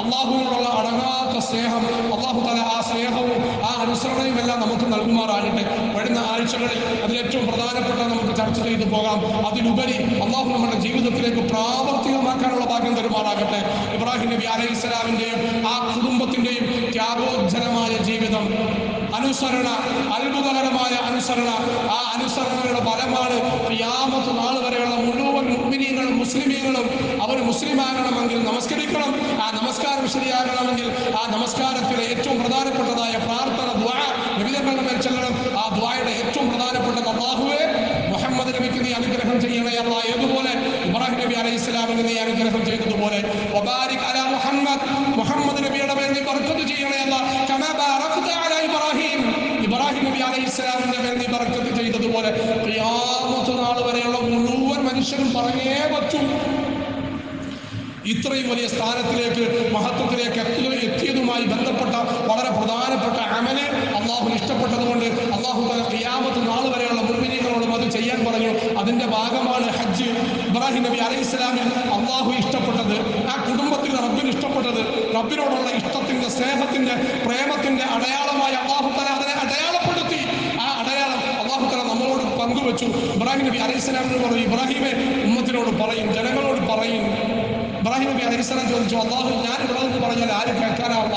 Speaker 1: അള്ളാഹുവിനോടുള്ള അടങ്ങാത്ത സ്നേഹം, അള്ളാഹു തആല ആ സ്നേഹവും ആ അനുസരണയും എല്ലാം നമുക്ക് നൽകുമാറാകട്ടെ. വരുന്ന ആഴ്ചകളിൽ അതിലേറ്റവും പ്രധാനപ്പെട്ട നമുക്ക് ചർച്ച ചെയ്തു പോകാം. അതിലുപരി അള്ളാഹു നമ്മുടെ ജീവിതത്തിലേക്ക് പ്രാവർത്തികമാക്കാനുള്ള ഭാഗ്യം തരുമാറാകട്ടെ. ഇബ്രാഹിം നബി അലൈഹി സ്വലാമിന്റെയും ആ കുടുംബത്തിന്റെയും ത്യാഗോജ്ജലമായ ജീവിതം, അനുസരണ, അത്ഭുതകരമായ അനുസരണ, ആ അനുസരണയുടെ ഫലമാണ് ഖിയാമത്ത് നാൾ വരെയുള്ള മുഴുവൻ മുഅ്മിനീങ്ങളും മുസ്ലിമീങ്ങളും അവർ മുസ്ലിമാകണമെങ്കിൽ നമസ്കരിക്കണം. ആ നമസ്കാരം ശരിയാകണമെങ്കിൽ ആ നമസ്കാരത്തിലെ ഏറ്റവും പ്രധാനപ്പെട്ടതായ പ്രാർത്ഥന, ദുആ നബിതങ്ങളുടെ മേൽ ചെല്ലണം. ആ ദുആയുടെ ഏറ്റവും പ്രധാനപ്പെട്ടത് അല്ലാഹുവേ മുഹമ്മദ് നബിക്ക് നീ അനുഗ്രഹം ചെയ്യണേ അല്ലാഹ്. ഏതുപോലെ ഇബ്രാഹിം നബി അലൈഹി സ്വലാമിന് നീ അനുഗ്രഹം ചെയ്തതുപോലെ വബാരിക് അലാ മുഹമ്മദ്, മുഹമ്മദ് നബിയുടെ മേൽ നീ ബർക്കത്ത് ചെയ്യണേ അല്ലാഹ്. കമാ ബാറക്ത അലാ ഇബ്രാഹിം, ഇബ്രാഹിം നബി അലൈഹി സ്വലാമിന്റെ മേൽ നീ ബർക്കത്ത് ചെയ്തതുപോലെ. ഖിയാമത്ത് നാൾ വരെയുള്ള മുഴുവൻ മനുഷ്യരും പറഞ്ഞേ പറ്റും. ഇത്രയും വലിയ സ്ഥാനത്തിലേക്ക്, മഹത്വത്തിലേക്ക് എത്തിയതുമായി ബന്ധപ്പെട്ട വളരെ പ്രധാനപ്പെട്ട അമല് അള്ളാഹു ഇഷ്ടപ്പെട്ടതുകൊണ്ട് അള്ളാഹു തആല ഖിയാമത്ത് നാൾ വരെയുള്ള മുഅ്മിനീങ്ങളോടും അത് ചെയ്യാൻ പറഞ്ഞു. അതിന്റെ ഭാഗമാണ് ഹജ്ജ്. ഇബ്രാഹിം നബി അലൈഹി സ്വലാമിൽ അള്ളാഹു ഇഷ്ടപ്പെട്ടത്, ആ കുടുംബത്തിൽ റബ്ബിന് ഇഷ്ടപ്പെട്ടത്, റബ്ബിനോടുള്ള ഇഷ്ടത്തിന്റെ, സ്നേഹത്തിന്റെ, പ്രേമത്തിന്റെ അടയാളമായി അള്ളാഹു തആല അതിനെ അടയാളപ്പെടുത്തി. ആ അടയാളം അള്ളാഹു തആല നമ്മളോട് പങ്കുവെച്ചു. ഇബ്രാഹിം നബി അലൈഹി സ്വലാമിനോട് പറയും, ഇബ്രാഹിമെ ഉമ്മത്തിനോട് പറയും, ജനങ്ങളോട് പറയും. ഇബ്രാഹിം നബി അലൈഹി സ്വലാം ചോദിച്ചു, അള്ളാഹു ഞാൻ ഇവിടെ നിന്ന് പറഞ്ഞാൽ ആര് കേൾക്കാനാവുക?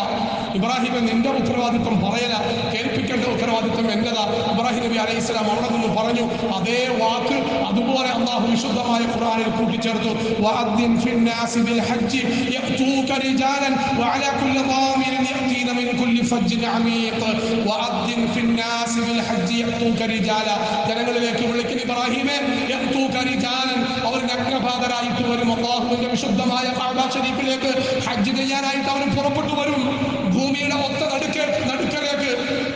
Speaker 1: ഇബ്രാഹിമെ നിന്റെ ഉത്തരവാദിത്വം പറയല, കേൾപ്പിക്കേണ്ട ഉത്തരവാദിത്വം എന്റേതാ. ഇബ്രാഹിം നബി അലൈഹി സ്വലാം അവിടെ നിന്ന് പറഞ്ഞു. അതേ വാക്ക് അതുപോലെ അള്ളാഹു വിശുദ്ധമായ ഖുർആനിൽ കൂട്ടിച്ചേർത്തു. വഅദ്ദിൻ ഫിന്നാസി ബിൽ ഹജ്ജ് യഅതൂക റിജാലൻ വഅലാ കുല്ലി ളാമിരിൻ യഅതീന മിൻ കുല്ലി ഫജ്ജിൻ അമീഖ്. വഅദ്ദിൻ ഫിന്നാസി ബിൽ ഹജ്ജ് യഅതൂക റിജാല, ജനങ്ങളിലേക്ക് വിളിക്കുന്ന ഇബ്രാഹിമെ, യഅതൂക റിജാലൻ, അവർ നഗ്നപാതരായിട്ട് വരും. അള്ളാഹുവിന്റെ വിശുദ്ധമായ കഅബ ശരീഫിലേക്ക് ഹജ്ജ് ചെയ്യാനായിട്ട് അവർ പുറപ്പെട്ടു വരും. ഭൂമിയുടെ ഒത്ത നടുക്കലേക്ക്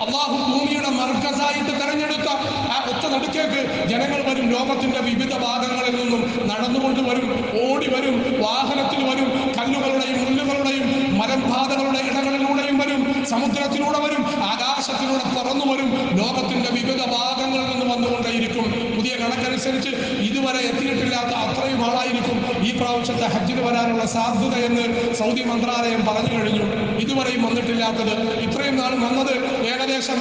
Speaker 1: അള്ളാഹു ഭൂമിയുടെ മർക്കസായിട്ട് തെരഞ്ഞെടുത്ത ആ ഒത്ത നടുക്കേക്ക് ജനങ്ങൾ വരും. ലോകത്തിന്റെ വിവിധ ഭാഗങ്ങളിൽ നിന്നും നടന്നുകൊണ്ട് വരും, ഓടി വരും, വാഹനത്തിൽ വരും, കല്ലുകളുടെയും മുള്ളുകളുടെയും മലമ്പാതകളുടെ ഇടങ്ങളിലൂടെയും വരും, സമുദ്രത്തിലൂടെ വരും, ആകാശത്തിലൂടെ പറന്നു വരും. ലോകത്തിന്റെ വിവിധ ഭാഗങ്ങളിൽ നിന്ന് വന്നുകൊണ്ടേയിരിക്കും. പുതിയ കണക്കനുസരിച്ച് ഇതുവരെ എത്തിയിട്ടില്ലാത്ത അത്രയും ആളായിരിക്കും ഈ പ്രാവശ്യത്തെ ഹജ്ജിന് വരാനുള്ള സാധ്യതയെന്ന് സൗദി മന്ത്രാലയം പറഞ്ഞു കഴിഞ്ഞു. ഇതുവരെയും വന്നിട്ടില്ലാത്തത്. ഇത്രയും നാൾ വന്നത് ഏകദേശം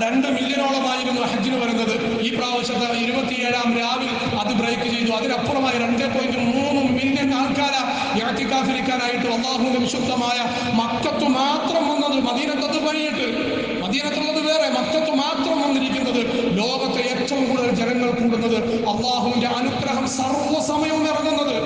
Speaker 1: 2 മില്യണോളമായിരുന്നു ഹജ്ജിന് വരുന്നത്. ഈ പ്രാവശ്യത്തെ 27-ാം രാവിൽ അത് ബ്രേക്ക് ചെയ്തു. അതിനപ്പുറമായി 2.3 മില്യൺ ആൾക്കാരെ ഇഅ്തികാഫിരിക്കാനായിട്ട് അല്ലാഹുവിന്റെ വിശുദ്ധമായ മക്കത്ത് മാത്രം വന്നത്. മദീനത്തത് കഴിഞ്ഞിട്ട്, മദീനത്തുള്ളത് വേറെ, മക്കത്ത് മാത്രം വന്നിരിക്കുന്നത്. ലോകത്തെ ഏറ്റവും കൂടുതൽ ജനങ്ങൾ കൂടുന്നത്, അല്ലാഹുവിന്റെ അനുഗ്രഹം സർവ്വസമയവും ഇറങ്ങുന്നത്.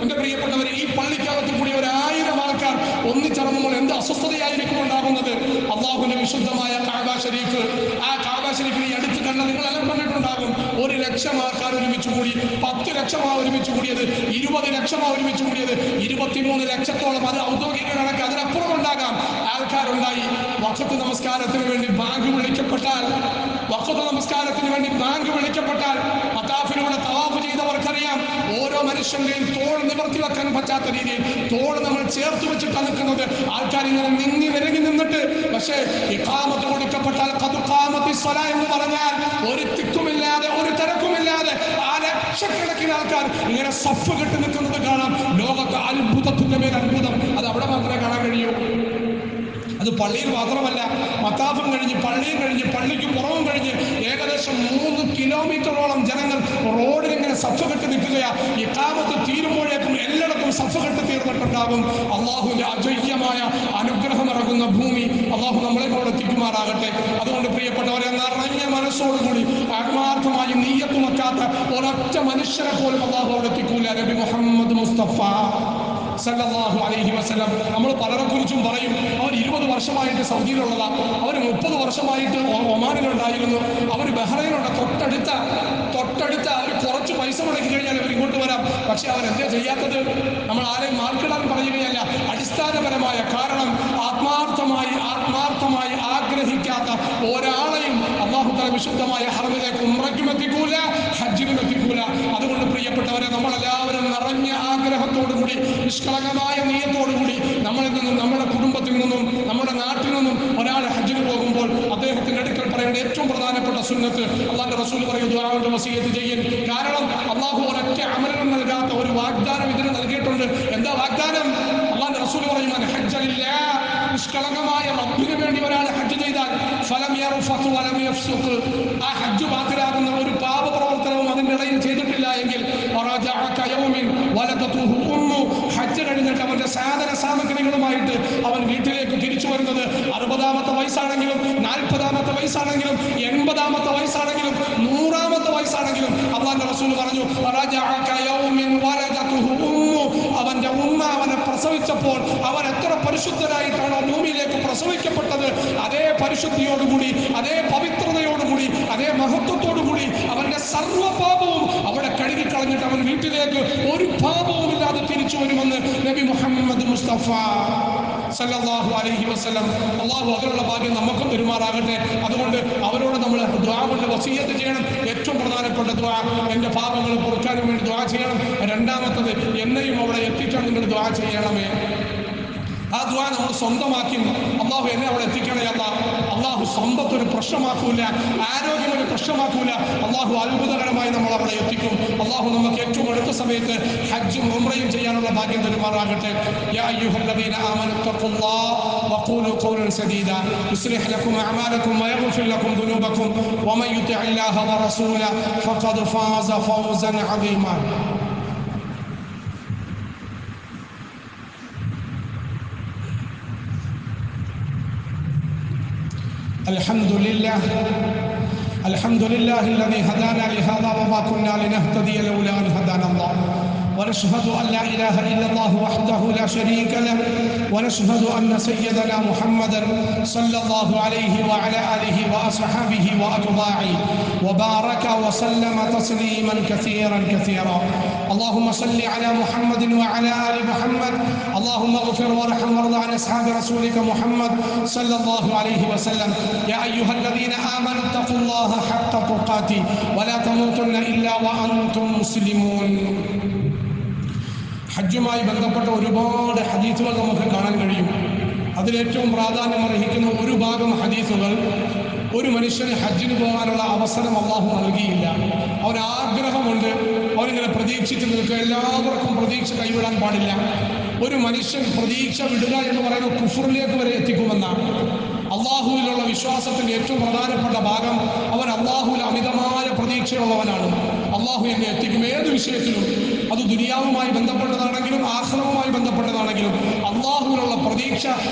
Speaker 1: എന്റെ പ്രിയപ്പെട്ടവർ, ഈ പള്ളിക്കകത്ത് കൂടി 1000 ആൾക്കാർ ഒന്നിച്ചിറങ്ങുമ്പോൾ എന്ത് അസ്വസ്ഥതയായിരിക്കും ഉണ്ടാകുന്നത്. അല്ലാഹുവിന്റെ വിശുദ്ധമായ കഅബ ശരീഫ്, ആ കഅബ ശരീഫിനെ അടുത്ത് കണ്ട നിങ്ങളെല്ലാം കണ്ടിട്ടുണ്ടാകും. 1 ലക്ഷം ആൾക്കാർ ഒരുമിച്ച് കൂടി, 10 ലക്ഷമാ ഒരുമിച്ച് കൂടിയത്, 20 ലക്ഷമാ ഒരുമിച്ച് കൂടിയത്, 23 ലക്ഷത്തോളം, അത് ഔദ്യോഗിക കണക്ക്, അതിനപ്പുറം ഉണ്ടാകാം, ആൾക്കാരുണ്ടായി. വഖത്ത് നമസ്കാരത്തിന് വേണ്ടി ബാങ്ക് വിളിക്കപ്പെട്ടാൽ, വഖത്ത് നമസ്കാരത്തിന് വേണ്ടി ബാങ്ക് വിളിക്കപ്പെട്ടാൽ മതാഫിലൂടെ തവാഫ് ചെയ്തവർക്കറിയാം, ഓരോ മനുഷ്യന്റെയും തോൾ നിവർത്തി വെക്കാൻ പറ്റാത്ത രീതിയിൽ തോൾ നമ്മൾ ചേർത്ത് വെച്ചിട്ട് നിൽക്കുന്നത്. ആൾക്കാർ ഇങ്ങനെ നിരങ്ങി നിന്നിട്ട്, പക്ഷേ ഇഖാമത്ത് കൊടുക്കപ്പെട്ടാൽ ഖദ് ഖാമത്തിസ് സ്വലാ എന്ന് പറഞ്ഞാൽ ഒരു തിക്കുമില്ലാതെ, ഒരു തിരക്കുമില്ലാതെ ആ ലക്ഷക്കണക്കിന് ആൾക്കാർ ഇങ്ങനെ സഫ് കെട്ടി നിൽക്കുന്നത് കാണാം. ലോകത്തെ അത്ഭുതത്തിന്റെ മേൽ അത്ഭുതം. അത് അവിടെ മാത്രമേ കാണാൻ കഴിയൂ. അത് പള്ളിയിൽ മാത്രമല്ല, മത്താഫും കഴിഞ്ഞ്, പള്ളിയും കഴിഞ്ഞ്, പള്ളിക്ക് പുറവും കഴിഞ്ഞ് ഏകദേശം 3 കിലോമീറ്ററോളം ജനങ്ങൾ റോഡിലിങ്ങനെ സഫ് കെട്ടി നിൽക്കുകയാ. ഇഖാമത്ത് തീരുമ്പോഴേക്കും എല്ലായിടത്തും സഫ് കെട്ടി തീർന്നിട്ടുണ്ടാകും. അള്ളാഹുവിന്റെ അജയ്യമായ അനുഗ്രഹം ഇറങ്ങുന്ന ഭൂമി അള്ളാഹു നമ്മളെ കൊണ്ട് എത്തിക്കുമാറാകട്ടെ. അതുകൊണ്ട് പ്രിയപ്പെട്ടവരെ, നിറഞ്ഞ മനസ്സോടുകൂടി ആത്മാർത്ഥമായി നീയത്ത് വെക്കാത്ത ഒരൊറ്റ മനുഷ്യരെ പോലും അള്ളാഹു അവിടെ എത്തിക്കൂല. നബി മുഹമ്മദ് മുസ്തഫ സല്ലല്ലാഹു അലൈഹി വസല്ലം. നമ്മൾ പലരെ കുറിച്ചും പറയും, അവർ 20 വർഷമായിട്ട് സൗദിയിലുള്ളതാണ്, അവർ 30 വർഷമായിട്ട് ഒമാനിലുണ്ടായിരുന്നു, അവർ ബഹ്റൈനുണ്ട്, തൊട്ടടുത്ത അവർ കുറച്ച് പൈസ മുടക്കി കഴിഞ്ഞാൽ അവർ ഇങ്ങോട്ട് വരാം. പക്ഷെ അവരെന്താ ചെയ്യാത്തത്? നമ്മൾ ആരെയും മാർക്കിടാൻ പറയുകയല്ല, അടിസ്ഥാനപരമായ കാരണം ആത്മാർത്ഥമായി ആഗ്രഹിക്കാത്ത ഒരാളെയും അല്ലാഹു തആല വിശുദ്ധമായ ഹറമിലേക്ക് ഉംറയ്ക്കും എത്തിക്കൂല, ഹജ്ജിനും എത്തിക്കൂല. അതുകൊണ്ട് പ്രിയപ്പെട്ടവരെ, നമ്മളെല്ലാവരും നിറഞ്ഞ ആഗ്രഹത്തോടുകൂടി, നിഷ്കളങ്കമായ നീയത്തോടുകൂടി നമ്മളിൽ നിന്നും, നമ്മുടെ കുടുംബത്തിൽ നിന്നും, നമ്മുടെ നാട്ടിൽ നിന്നും ഒരാൾ ഹജ്ജിന് പോകുമ്പോൾ അദ്ദേഹത്തിന്റെ അടുക്കൽ പറയേണ്ട ഏറ്റവും പ്രധാനപ്പെട്ട സുന്നത്ത്, അല്ലാഹുവിന്റെ റസൂൽ പറയുന്നു, ദുആ കൊണ്ട് വസിയത്ത് ചെയ്യൽ. കാരണം അല്ലാഹു ഒരൊറ്റ അമലും നൽകാത്ത ഒരു വാഗ്ദാനം ഇതിന് നൽകിയിട്ടുണ്ട്. നിഷ്കളങ്കമായ റബ്ബിന് വേണ്ടി ഒരാൾ ഹജ്ജ് ചെയ്താൽ ഫലം യർഫഖ് വലം യഫ്സുഖ്, ആ ഹജ്ജ് ബാത്തിലാകുന്ന ഒരു പാപപ്രവർത്തനവും അതിൻ്റെ ഇടയിൽ ചെയ്തിട്ടില്ല എങ്കിൽ ഹജ്ജ് കഴിഞ്ഞിട്ട് അവന്റെ സാധന സാമഗ്രികളുമായിട്ട് അവൻ വീട്ടിലേക്ക് തിരിച്ചു വരുന്നത് 60ാമത്തെ വയസ്സാണെങ്കിലും 40ാമത്തെ വയസ്സാണെങ്കിലും 80ാമത്തെ വയസ്സാണെങ്കിലും 100ാമത്തെ വയസ്സാണെങ്കിലും അല്ലാഹുവിന്റെ റസൂൽ പറഞ്ഞു അവന്റെ ഉമ്മ അവനെ പ്രസവിച്ചപ്പോൾ അവൻ എത്ര പരിശുദ്ധനായിട്ടാണോ ഭൂമിയിലേക്ക് പ്രസവിക്കപ്പെട്ടത് അതേ പരിശുദ്ധിയോടുകൂടി അതേ പവിത്രതയോടുകൂടി അതേ മഹത്വത്തോടുകൂടി അവന്റെ സർവ്വപാപവും അവിടെ കഴുകിക്കളഞ്ഞിട്ട് അവൻ വീട്ടിലേക്ക് ഒരു പാപവും ഇല്ലാതെ തിരിച്ചു വരുമെന്ന് നബി മുഹമ്മദ് മുസ്തഫ സല്ലല്ലാഹു അലൈഹി വസല്ലം. അല്ലാഹു അതിനുള്ള ഭാഗ്യം നമുക്കും പെരുമാറാകട്ടെ. അതുകൊണ്ട് അവരോട് നമ്മൾ ദുആ കൊണ്ട് വസിയ്യത്ത് ചെയ്യണം. ഏറ്റവും പ്രധാനപ്പെട്ട ദുആ എൻ്റെ പാപങ്ങൾ പൊറുക്കാനും വേണ്ടി ദുആ ചെയ്യണം. രണ്ടാമത്തത് എന്നെയും അവിടെ എത്തിക്കാൻ നിങ്ങൾ ദുആ ചെയ്യണമേ. ആ ദുആ നമ്മൾ സ്വന്തമാക്കി അള്ളാഹു എന്നെ അവിടെ എത്തിക്കണേ അല്ല. അള്ളാഹു സമ്പത്തൊരു പ്രശ്നമാക്കൂല, ആരോഗ്യം ഒരു പ്രശ്നമാക്കൂല. അള്ളാഹു അത്ഭുതകരമായി നമ്മൾ അവിടെ എത്തിക്കും. അള്ളാഹു നമുക്ക് ഏറ്റവും അടുത്ത സമയത്ത് ഹജ്ജും ഉംറയും ചെയ്യാനുള്ള ഭാഗ്യം തരുമാറാകട്ടെ. യാ അയ്യുഹല്ലദീന ആമനു തഖുല്ലാഹ വഖൂലു ഖൗലൻ സദീദാ യുസ്ലിഹ് ലക്കും അഅമാലക്കും വയഗ്ഫിർ ലക്കും ദുനൂബക്കും വമൻ യുതിഇല്ലാഹ വറസൂലഹു ഫഖദ് ഫാസ ഫൗസൻ അദീമാ. الحمد لله الذي هدانا لهذا وما كنا لنهتدي لولا أن هدانا الله ونشهد أن لا إله إلا الله وحده لا شريك له ونشهد أن سيدنا محمدا صلى الله عليه وعلى آله وأصحابه وأتباعه وبارك وسلم تسليما كثيرا كثيرا. اللهم صل على محمد وعلى آل محمد. اللهم اغفر وارحم وارض عن أصحاب رسولك محمد صلى الله عليه وسلم. يا أيها الذين آمنوا اتقوا الله حق تقاته ولا تموتن إلا وأنتم مسلمون. ഹജ്ജുമായി ബന്ധപ്പെട്ട ഒരുപാട് ഹദീസുകൾ നമുക്ക് കാണാൻ കഴിയും. അതിലേറ്റവും പ്രാധാന്യം അർഹിക്കുന്ന ഒരു ഭാഗം ഹദീസുകൾ ഒരു മനുഷ്യന് ഹജ്ജിന് പോകാനുള്ള അവസരം അള്ളാഹു നൽകിയില്ല. അവന് ആഗ്രഹമുണ്ട്, അവനിങ്ങനെ പ്രതീക്ഷിച്ച് നിൽക്കുക. എല്ലാവർക്കും പ്രതീക്ഷ കൈവിടാൻ പാടില്ല. ഒരു മനുഷ്യൻ പ്രതീക്ഷ വിടുക എന്ന് പറയുന്നത് കുഫറിലേക്ക് വരെ എത്തിക്കുമെന്നാണ്. അള്ളാഹുവിലുള്ള വിശ്വാസത്തിന്റെ ഏറ്റവും പ്രധാനപ്പെട്ട ഭാഗം അവൻ അള്ളാഹുവിൽ അമിതമായ പ്രതീക്ഷയുള്ളവനാണ്. അള്ളാഹു എന്നെ എത്തിക്കും ഏത് വിഷയത്തിലും. അത് ദുനിയാവുമായി ബന്ധപ്പെട്ടതാണെങ്കിലും ആഖിറവുമായി ബന്ധപ്പെട്ടതാണെങ്കിലും അള്ളാഹുവിനുള്ള പ്രതീക്ഷ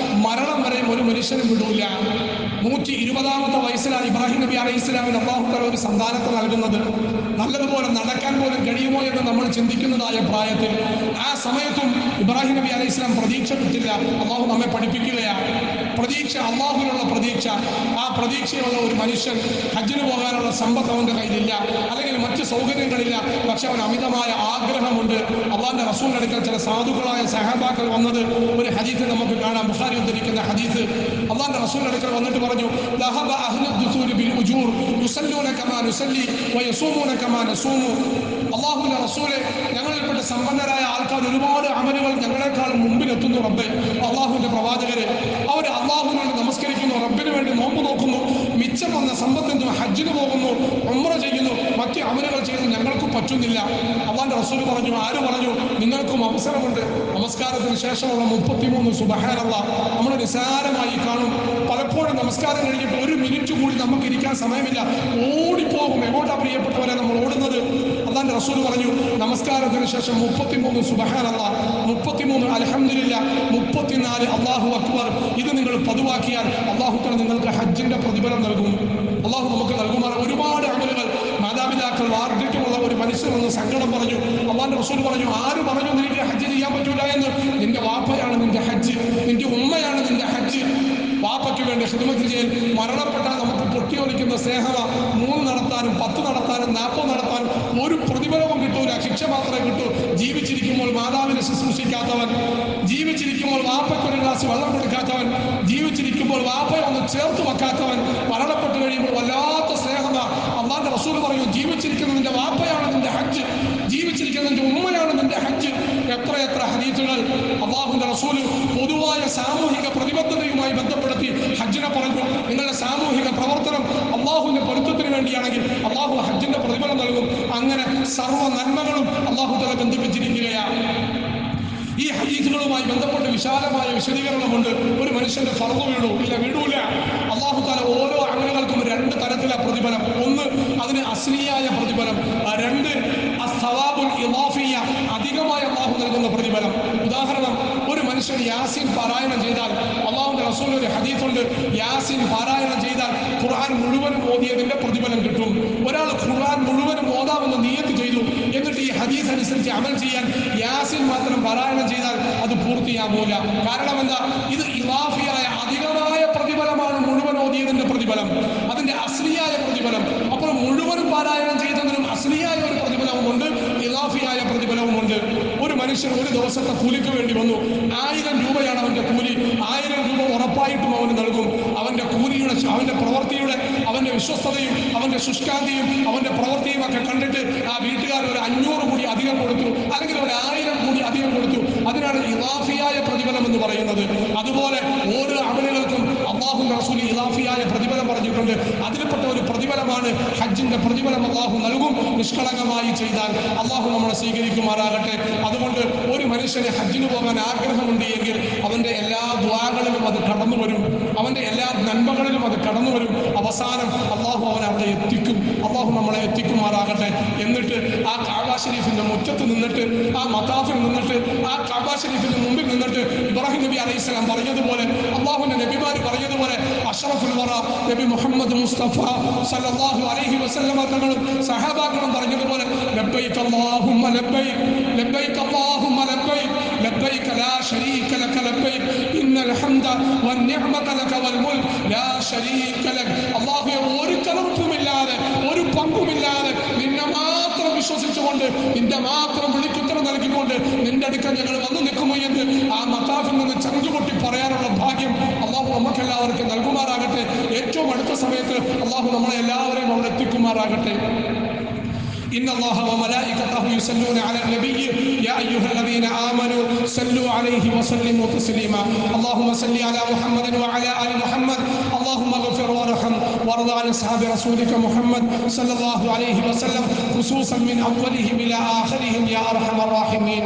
Speaker 1: മരണം വരെ ഒരു മനുഷ്യനും വിടൂല. 120ാമത്തെ വയസ്സിലാണ് ഇബ്രാഹിം നബി അലൈഹി ഇസ്ലാമിന് അള്ളാഹു തആല ഒരു സന്താനത്തെ നൽകുന്നത്. നല്ലതുപോലെ നടക്കാൻ പോലും കഴിയുമോ എന്ന് നമ്മൾ ചിന്തിക്കുന്നതായ പ്രായത്തിൽ ആ സമയത്തും ഇബ്രാഹിം നബി അലൈഹി ഇസ്ലാം പ്രതീക്ഷ വിട്ടില്ല. അള്ളാഹു നമ്മെ പഠിപ്പിക്കുകയാണ്. പ്രതീക്ഷ, അള്ളാഹുവിനുള്ള പ്രതീക്ഷ. ആ പ്രതീക്ഷയുള്ള ഒരു മനുഷ്യൻ ഹജ്ജിന് പോകാനുള്ള സമ്പത്ത് അവൻ്റെ കയ്യിലില്ല, അല്ലെങ്കിൽ മറ്റ് സൗകര്യങ്ങളില്ല. പക്ഷെ അവൻ അമിതമായ ആഗ്രഹമുണ്ട്. അള്ളാഹിന്റെ റസൂലിന്റെ അടുക്കൽ ചില സാധുക്കളായ സഹാബാക്കൾ വന്നത് ഒരു ഹദീസ് നമുക്ക് കാണാം. ബുഖാരി ഉദ്ധരിക്കുന്ന ഹദീസ്. അള്ളാഹിന്റെ റസൂലിന്റെ അടുക്കൽ വന്നിട്ട് പറഞ്ഞു, ദഹബ അഹ്ലു ദുസൂരി ബിൽ ഉജൂർ യുസല്ലൂന കമാ നുസല്ലി വയസൂമൂന കമാ നസൂമു. അള്ളാഹുവിന്റെ റസൂലെ, ഞങ്ങളിൽപ്പെട്ട സമ്പന്നരായ ആൾക്കാർ ഒരുപാട് അമലുകൾ ഞങ്ങളെക്കാൾ മുമ്പിലെത്തുന്നു റബ്ബേ. അള്ളാഹുവിന്റെ പ്രവാചകരെ, അവർ അള്ളാഹുവിനോട് നമസ്കരിക്കുന്നു, റബ്ബിന് വേണ്ടി നോമ്പ് നോക്കുന്നു, മിച്ചം വന്ന സമ്പത്തെന്തും ഹജ്ജിന് പോകുന്നു, ഉംറ ചെയ്യുന്നു, മറ്റ് അമലുകൾ ചെയ്യുന്നു, ഞങ്ങൾക്ക് പറ്റുന്നില്ല. അള്ളാഹിന്റെ റസൂൽ പറഞ്ഞു, ആര് പറഞ്ഞു? നിങ്ങൾക്കും അവസരമുണ്ട്. നമസ്കാരത്തിന് ശേഷമുള്ള 33 സുബ്ഹാനല്ലാഹ് നമ്മൾ നിസാരമായി കാണും. പലപ്പോഴും നമസ്കാരം കഴിഞ്ഞിട്ട് ഒരു മിനിറ്റ് കൂടി നമുക്ക് ഇരിക്കാൻ സമയമില്ല, ഓടിപ്പോകും. എങ്ങോട്ടാ പ്രിയപ്പെട്ടവരെ നമ്മൾ ഓടുന്നത്? അള്ളാഹിന്റെ റസൂൽ പറഞ്ഞു, നമസ്കാരത്തിന് ശേഷം 33 സുബ്ഹാനല്ലാഹ്, 33 അൽഹംദുലില്ലാഹ്, 34 അല്ലാഹു അക്ബർ, ഇത് നിങ്ങൾ പതിവാക്കിയാൽ അള്ളാഹു തആല നിങ്ങൾക്ക് ഹജ്ജിന്റെ പ്രതിഫലം നൽകും. അള്ളാഹു നമുക്ക് നൽകുമാറ്. ഒരുപാട് അമലുകൾ. മാതാപിതാക്കൾ വാർദ്ധക്യമുള്ള ഒരു മനുഷ്യൻ വന്ന് സങ്കടം പറഞ്ഞു. അള്ളാഹിന്റെ റസൂൽ പറഞ്ഞു, ആര് പറഞ്ഞു നിനക്ക് ഹജ്ജ് ചെയ്യാൻ പറ്റൂല എന്ന്? നിന്റെ വാപ്പയാണ് നിന്റെ ഹജ്ജ്, നിന്റെ ഉമ്മയാണ് നിന്റെ ഹജ്ജ്. വാപ്പയ്ക്ക് വേണ്ടി ഖിദ്മത്ത് ചെയ്യൽ. മരണപ്പെട്ടാൽ നമുക്ക് പൊട്ടിയൊലിക്കുന്ന സ്നേഹമാ. 3 നടത്താനും 10 നടത്താനും 40 നടത്താനും ഒരു പ്രതിഫലവും കിട്ടൂല, ശിക്ഷ മാത്രമേ കിട്ടൂ. ജീവിച്ചിരിക്കുമ്പോൾ മാതാവിനെ ശുശ്രൂഷിക്കാത്തവൻ, ജീവിച്ചിരിക്കുമ്പോൾ വാപ്പയ്ക്ക് ഒരു ഗ്ലാസ് വെള്ളം കൊടുക്കാത്തവൻ, ജീവിച്ചിരിക്കുമ്പോൾ വാപ്പയെ ഒന്ന് ചേർത്ത് വെക്കാത്തവൻ, മരണപ്പെട്ട് കഴിയുമ്പോൾ വല്ലാത്ത സ്നേഹമാ. അള്ളാഹിന്റെ റസൂൽ പറഞ്ഞു, ജീവിച്ചിരിക്കുന്ന നിന്റെ വാപ്പയാണ് നിന്റെ ഹജ്ജ്, ജീവിച്ചിരിക്കുന്ന നിന്റെ ഉമ്മയാണ് നിന്റെ ഹജ്ജ്. എത്ര ഹദീസുകൾ അള്ളാഹുവിന്റെ റസൂൽ പൊതുവായ സാമൂഹിക പ്രതിബദ്ധതയുമായി ബന്ധപ്പെടുത്തി ഹജ്ജിനെ പറഞ്ഞു. നിങ്ങളുടെ സാമൂഹിക പ്രവർത്തനം അള്ളാഹുവിന്റെ പൊരുത്തത്തിന് വേണ്ടിയാണെങ്കിൽ അള്ളാഹു ഹജ്ജിന്റെ പ്രതിഫലം നൽകും. അങ്ങനെ സർവ്വ നന്മകളും അള്ളാഹു തആല ബന്ധിപ്പിച്ചിരിക്കുകയാണ്. ഈ ഹദീസുകൾ സുന്നത്തുകളുമായി ബന്ധപ്പെട്ട് വിശാലമായ വിശദീകരണമുണ്ട്. ഒരു മനുഷ്യന്റെ ഫർദ് വീണു ഇല്ല, വീഴൂല. അല്ലാഹു തആല ഓരോ അമലുകൾക്കും രണ്ട് തരത്തിലുള്ള പ്രതിഫലം. ഒന്ന്, അതിന് അസ്ലിയായ പ്രതിഫലം. രണ്ട്, അസ്സവാബുൽ ഇളാഫിയ, അധികമായി അല്ലാഹു നൽകുന്ന പ്രതിഫലം. ഉദാഹരണം, ഒരു മനുഷ്യൻ യാസീൻ പാരായണം ചെയ്താൽ, അല്ലാഹുവിന്റെ റസൂൽ ഒരു ഹദീസുണ്ട്, യാസീൻ പാരായണം ചെയ്താൽ ഖുർആൻ മുഴുവനും ഓതിയതിന്റെ പ്രതിഫലം കിട്ടും. ഒരാൾ ഖുർആൻ മുഴുവനും ഓതാമെന്ന് നിയ്യത്ത് ചെയ്തു, എന്നിട്ട് ഈ ഹദീസ് അനുസരിച്ച് അമൽ ചെയ്യാൻ യാസീൻ മാത്രം പാരായണം ചെയ്താൽ അത് പൂർത്തിയാകൂല. കാരണം എന്താ? ഇത് ഇളാഫിയായ അധികമായ പ്രതിഫലമാണ് മുഴുവൻ ഓതിയതിന്റെ പ്രതിഫലം, അതിന്റെ അസ്ലിയായ പ്രതിഫലം. അപ്പോൾ മുഴുവനും പാരായണം ചെയ്തതിനും അസ്ലിയായ ഒരു പ്രതിഫലവുമുണ്ട്, ഇളാഫിയായ പ്രതിഫലവുമുണ്ട്. ഒരു മനുഷ്യൻ ഒരു ദിവസത്തെ കൂലിക്ക് വേണ്ടി വന്നു. 1000 രൂപയാണ് അവന്റെ കൂലി. 1000 രൂപ ഉറപ്പായിട്ടും അവന് നൽകും. അവന്റെ കൂലിയുടെ, അവന്റെ പ്രവൃത്തിയുടെ, അവന്റെ വിശ്വസ്തതയും അവന്റെ ശുഷ്കാന്തിയും അവന്റെ പ്രവൃത്തിയും ഒക്കെ കണ്ടിട്ട് ആ വീട്ടുകാർ ഒരു 500 കൂടി അധികം കൊടുത്തു, അല്ലെങ്കിൽ ഒരു 1000 കൂടി അധികം കൊടുത്തു. അതിനാണ് ഇളാഫിയായ പ്രതിഫലം എന്ന് പറയുന്നത്. അതുപോലെ ഓരോ അമലുകൾക്കും അല്ലാഹുവിന്റെ റസൂൽ ഇളാഫിയായ പ്രതിഫലം പറഞ്ഞിട്ടുണ്ട്. അതിൽപ്പെട്ട ഒരു പ്രതിഫലമാണ് ഹജ്ജിന്റെ പ്രതിഫലം അല്ലാഹു നൽകും, നിഷ്കളങ്കമായി ചെയ്താൽ. അല്ലാഹു നമ്മളെ സ്വീകരിക്കുമാറാകട്ടെ. അതുകൊണ്ട് ഒരു മനുഷ്യന് ഹജ്ജിന് പോകാൻ ആഗ്രഹമുണ്ട് എങ്കിൽ അവന്റെ എല്ലാ ദ്വാകളിലും അത് കടന്നു വരും, അവന്റെ എല്ലാ നന്മകളിലും അത് കടന്നു വരും. അവസാനം അല്ലാഹു അവനെ അവിടെ എത്തിക്കും. അല്ലാഹു നമ്മളെ എത്തിക്കുമാറാകട്ടെ. എന്നിട്ട് ആ കഅബ ശരീഫിന്റെ മുറ്റത്ത് നിന്നിട്ട്, ആ മതാഫിൽ നിന്നിട്ട്, ആ കഅബ ശരീഫിന്റെ മുമ്പിൽ നിന്നിട്ട് ഇബ്രാഹിം നബി അലൈഹിസ്സലാം പറഞ്ഞതുപോലെ, അല്ലാഹുവിന്റെ നബിമാർ പറഞ്ഞതുപോലെ, അഷ്റഫുൽ വറ നബി മുഹമ്മദ് മുസ്തഫ സല്ലല്ലാഹു അലൈഹി വസല്ലമ തങ്ങളും സഹാബാക്കളും പറഞ്ഞതുപോലെ, ലബ്ബൈക അല്ലാഹുമ്മ ലബ്ബൈക, ലബ്ബൈക അല്ലാഹുമ്മ ലബ്ബൈക, ലബ്ബൈക ലാ ശരീക ലക ലബ്ബൈക, ഇന്നൽ ഹംദ വന്നിഅമത ലക വൽ മുൽക് ലാ ശരീക ലക. അല്ലാഹുവേ, ഒരു കലർപ്പുമില്ലാതെ, ഒരു പങ്കുമില്ലാതെ, നിന്നെ മാത്രം വിശ്വസിച്ചുകൊണ്ട്, നിന്റെ മാത്രം വിളിക്കുത്തരം നൽകിക്കൊണ്ട് നിന്റെ അടുക്കൽ ഞങ്ങൾ വന്നു നിൽക്കുമോ എന്ന് ആ മതാഫിൽ നിന്ന് ചങ്കുപൊട്ടി പറയാനുള്ള ഭാഗ്യം അല്ലാഹു നമുക്കെല്ലാവർക്കും നൽകുമാറാകട്ടെ. ഏറ്റവും അടുത്ത സമയത്ത് അല്ലാഹു നമ്മളെ എല്ലാവരെയും അവിടെ എത്തിക്കുമാറാകട്ടെ. إن الله وملائكته يصلون على النبي يا أيها الذين آمنوا صلوا عليه وسلموا تسليما. اللهم صل على محمد وعلى آل محمد. اللهم اغفر وارحم وارض عن أصحاب رسولك محمد صلى الله عليه وسلم خصوصا من أولهم إلى آخرهم يا أرحم الراحمين.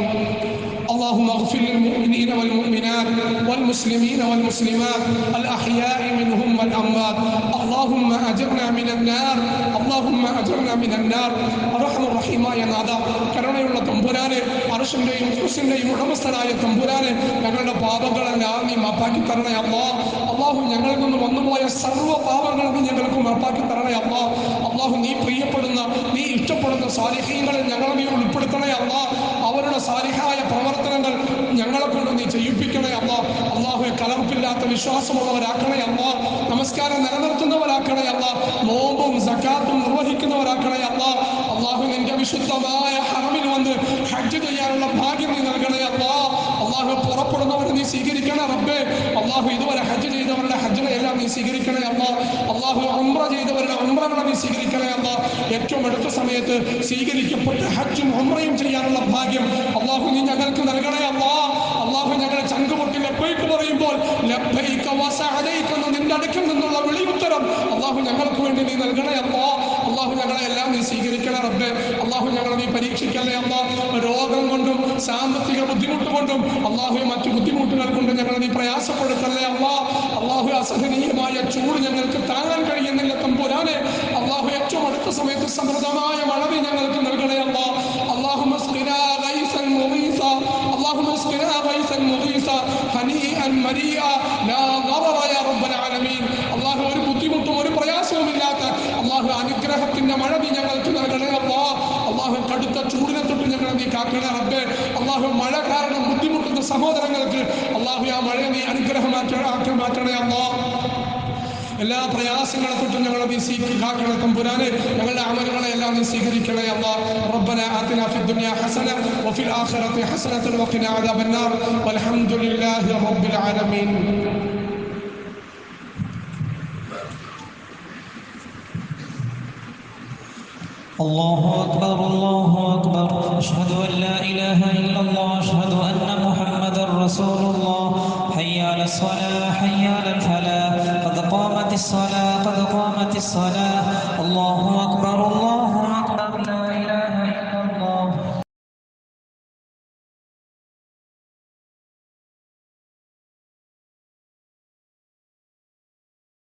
Speaker 1: اللهم اغفر للمؤمنين والمؤمنات والمسلمين والمسلمات الأحياء منهم والأموات. اللهم أجرنا من النار، اللهم أجرنا من النار. അർഹമർ റഹീമായ നാഥ, കരുണയുള്ള തമ്പുരാനെ, അർശിന്റെയും കുർസിന്റെയും ഉടമസ്ഥനായ തമ്പുരാനെ, ഞങ്ങളുടെ പാപങ്ങളെല്ലാം നീ മാപ്പാക്കി തരണേ അല്ലാഹ്. അല്ലാഹു ഞങ്ങളിൽ നിന്ന് വന്നുപോയ സർവ്വ പാപങ്ങളും ഞങ്ങൾക്ക് മാപ്പാക്കി തരണേ അല്ലാഹ്. അല്ലാഹു നീ പ്രിയപ്പെടുന്ന, നീ ഇഷ്ടപ്പെടുന്ന സാലിഹീങ്ങളിൽ ഞങ്ങളെ നീ ഉൾപ്പെടുത്തണേ അല്ലാഹ്. അവരുടെ സാലിഹായ പ്രവർത്തനങ്ങൾ ഞങ്ങളെ കൊണ്ട് നീ ചെയ്യിപ്പിക്കണേ അല്ലാഹ്. അല്ലാഹുവെ, കലർപ്പില്ലാത്ത വിശ്വാസമുള്ളവരാക്കണേ അല്ലാഹ്. നമസ്കാരം നിലനിർത്തുന്നവരാക്കണേ അല്ലാഹ്. നോമ്പും സക്കാത്തും നിർവഹിക്കുന്നവരാക്കണേ അല്ലാഹ്. അല്ലാഹു, നിന്റെ വിശുദ്ധമായ ഹറമിൽ വന്ന് ഹജ്ജ് ചെയ്യാനുള്ള ഭാഗ്യം നീ നൽകണേ അല്ലാഹ്. അല്ലാഹു, പുറപ്പെടുന്നവരെ നീ സ്വീകരിക്കണേ റബ്ബേ. അല്ലാഹു, ഇതുവരെ ഹജ്ജ് ചെയ്തവരുടെ ഹജ്ജിനെ എല്ലാം നീ സ്വീകരിക്കണേ അല്ലാഹ്. അല്ലാഹു, ഉംറ ചെയ്തവരുടെ ഉംറകളെ നീ സ്വീകരിക്കണേ അല്ലാഹ്. ഏറ്റവും അടുത്ത സമയത്ത് സ്വീകരിക്കപ്പെട്ട ഹജ്ജും ഉംറയും ചെയ്യാനുള്ള ഭാഗ്യം അല്ലാഹു നീ ഞങ്ങൾക്ക് നൽകണേ അല്ലാഹ്. അല്ലാഹു, ഞങ്ങളെ ചങ്കുപൊട്ടി ലബ്ബൈക്ക് പറയുമ്പോൾ ലബ്ബൈക വസഅലൈക എന്ന നിന്റെ അടുക്കൽ നിന്നുള്ള വിളിയുത്തരം അല്ലാഹു ഞങ്ങൾക്ക് വേണ്ടി നീ നൽകണേ അല്ലാഹ്. അല്ലാഹു, ഞങ്ങളെ എല്ലാം നീ സ്വീകരിക്കണേ റബ്ബേ. അല്ലാഹു, ഞങ്ങളെ നീ പരീക്ഷിക്കല്ലേ അല്ലാഹ്. രോഗം കൊണ്ടും സാമ്പത്തിക ബുദ്ധിമുട്ട് കൊണ്ടും അല്ലാഹു മറ്റു ബുദ്ധിമുട്ടുകൾ കൊണ്ട് ഞങ്ങളെ നീ പ്രയാസപ്പെടുത്തല്ലേ അല്ലാഹ്. അല്ലാഹു, അസഹനീയമായ ചൂട് ഞങ്ങൾക്ക് താങ്ങാൻ കഴിയുന്നില്ല തമ്പുരാനെ. അല്ലാഹു, ഏറ്റവും അടുത്ത സമയത്ത് സമൃദ്ധമായ മഴ നീ ഞങ്ങൾക്ക് നൽകണേ അല്ലാഹ്. അല്ലാഹുമ്മ സ്ഖിനാ ഗൈസൻ മുഗീസ, അല്ലാഹുമ്മ സ്ഖിനാ ഗൈസൻ മുഗീസ ഹനീഅൻ മരീഅ ലാ ളററ യാ റബ്ബൽ ആലമീൻ. അല്ലാഹു, ഒരു ബുദ്ധിമുട്ടും ഒരു പ്രയാസവും ഇല്ലാത്ത അല്ലാഹു അനുഗ്രഹത്തിന്റെ മഴ നീ ഞങ്ങൾക്ക് നൽകണേ അല്ലാഹ്. അല്ലാഹു, കടുത്ത ചൂടിനെ തൊട്ട് ഞങ്ങളെ നീ കാക്കണേ റബ്ബേ. അല്ലാഹു, മഴ കാരണം ബുദ്ധിമുട്ടുന്ന സഹോദരങ്ങൾക്ക് അല്ലാഹു ആ മഴ നീ അനുഗ്രഹമാക്കി മാറ്റണേ അല്ലാഹ്. എല്ലാ പ്രയാസങ്ങളെ തൊട്ടും ഞങ്ങളെ നീ കാക്കണേ തമ്പുരാനെ. ഞങ്ങളുടെ അമലുകളെ എല്ലാം നീ സ്വീകരിക്കണേ അല്ലാഹ്. റബ്ബനാ ആതിനാ ഫിദ്ദുനിയാ ഹസന വഫിൽ ആഖിറതി ഹസനത വഖിനാ അദാബന്നാർ വൽഹംദുലില്ലാഹി റബ്ബിൽ ആലമീൻ.
Speaker 2: الله أكبر الله أكبر أشهد أن لا إله إلا الله أشهد أن محمدا رسول الله حي على الصلاة حي على الفلاح قد قامت الصلاة قد قامت الصلاة الله أكبر الله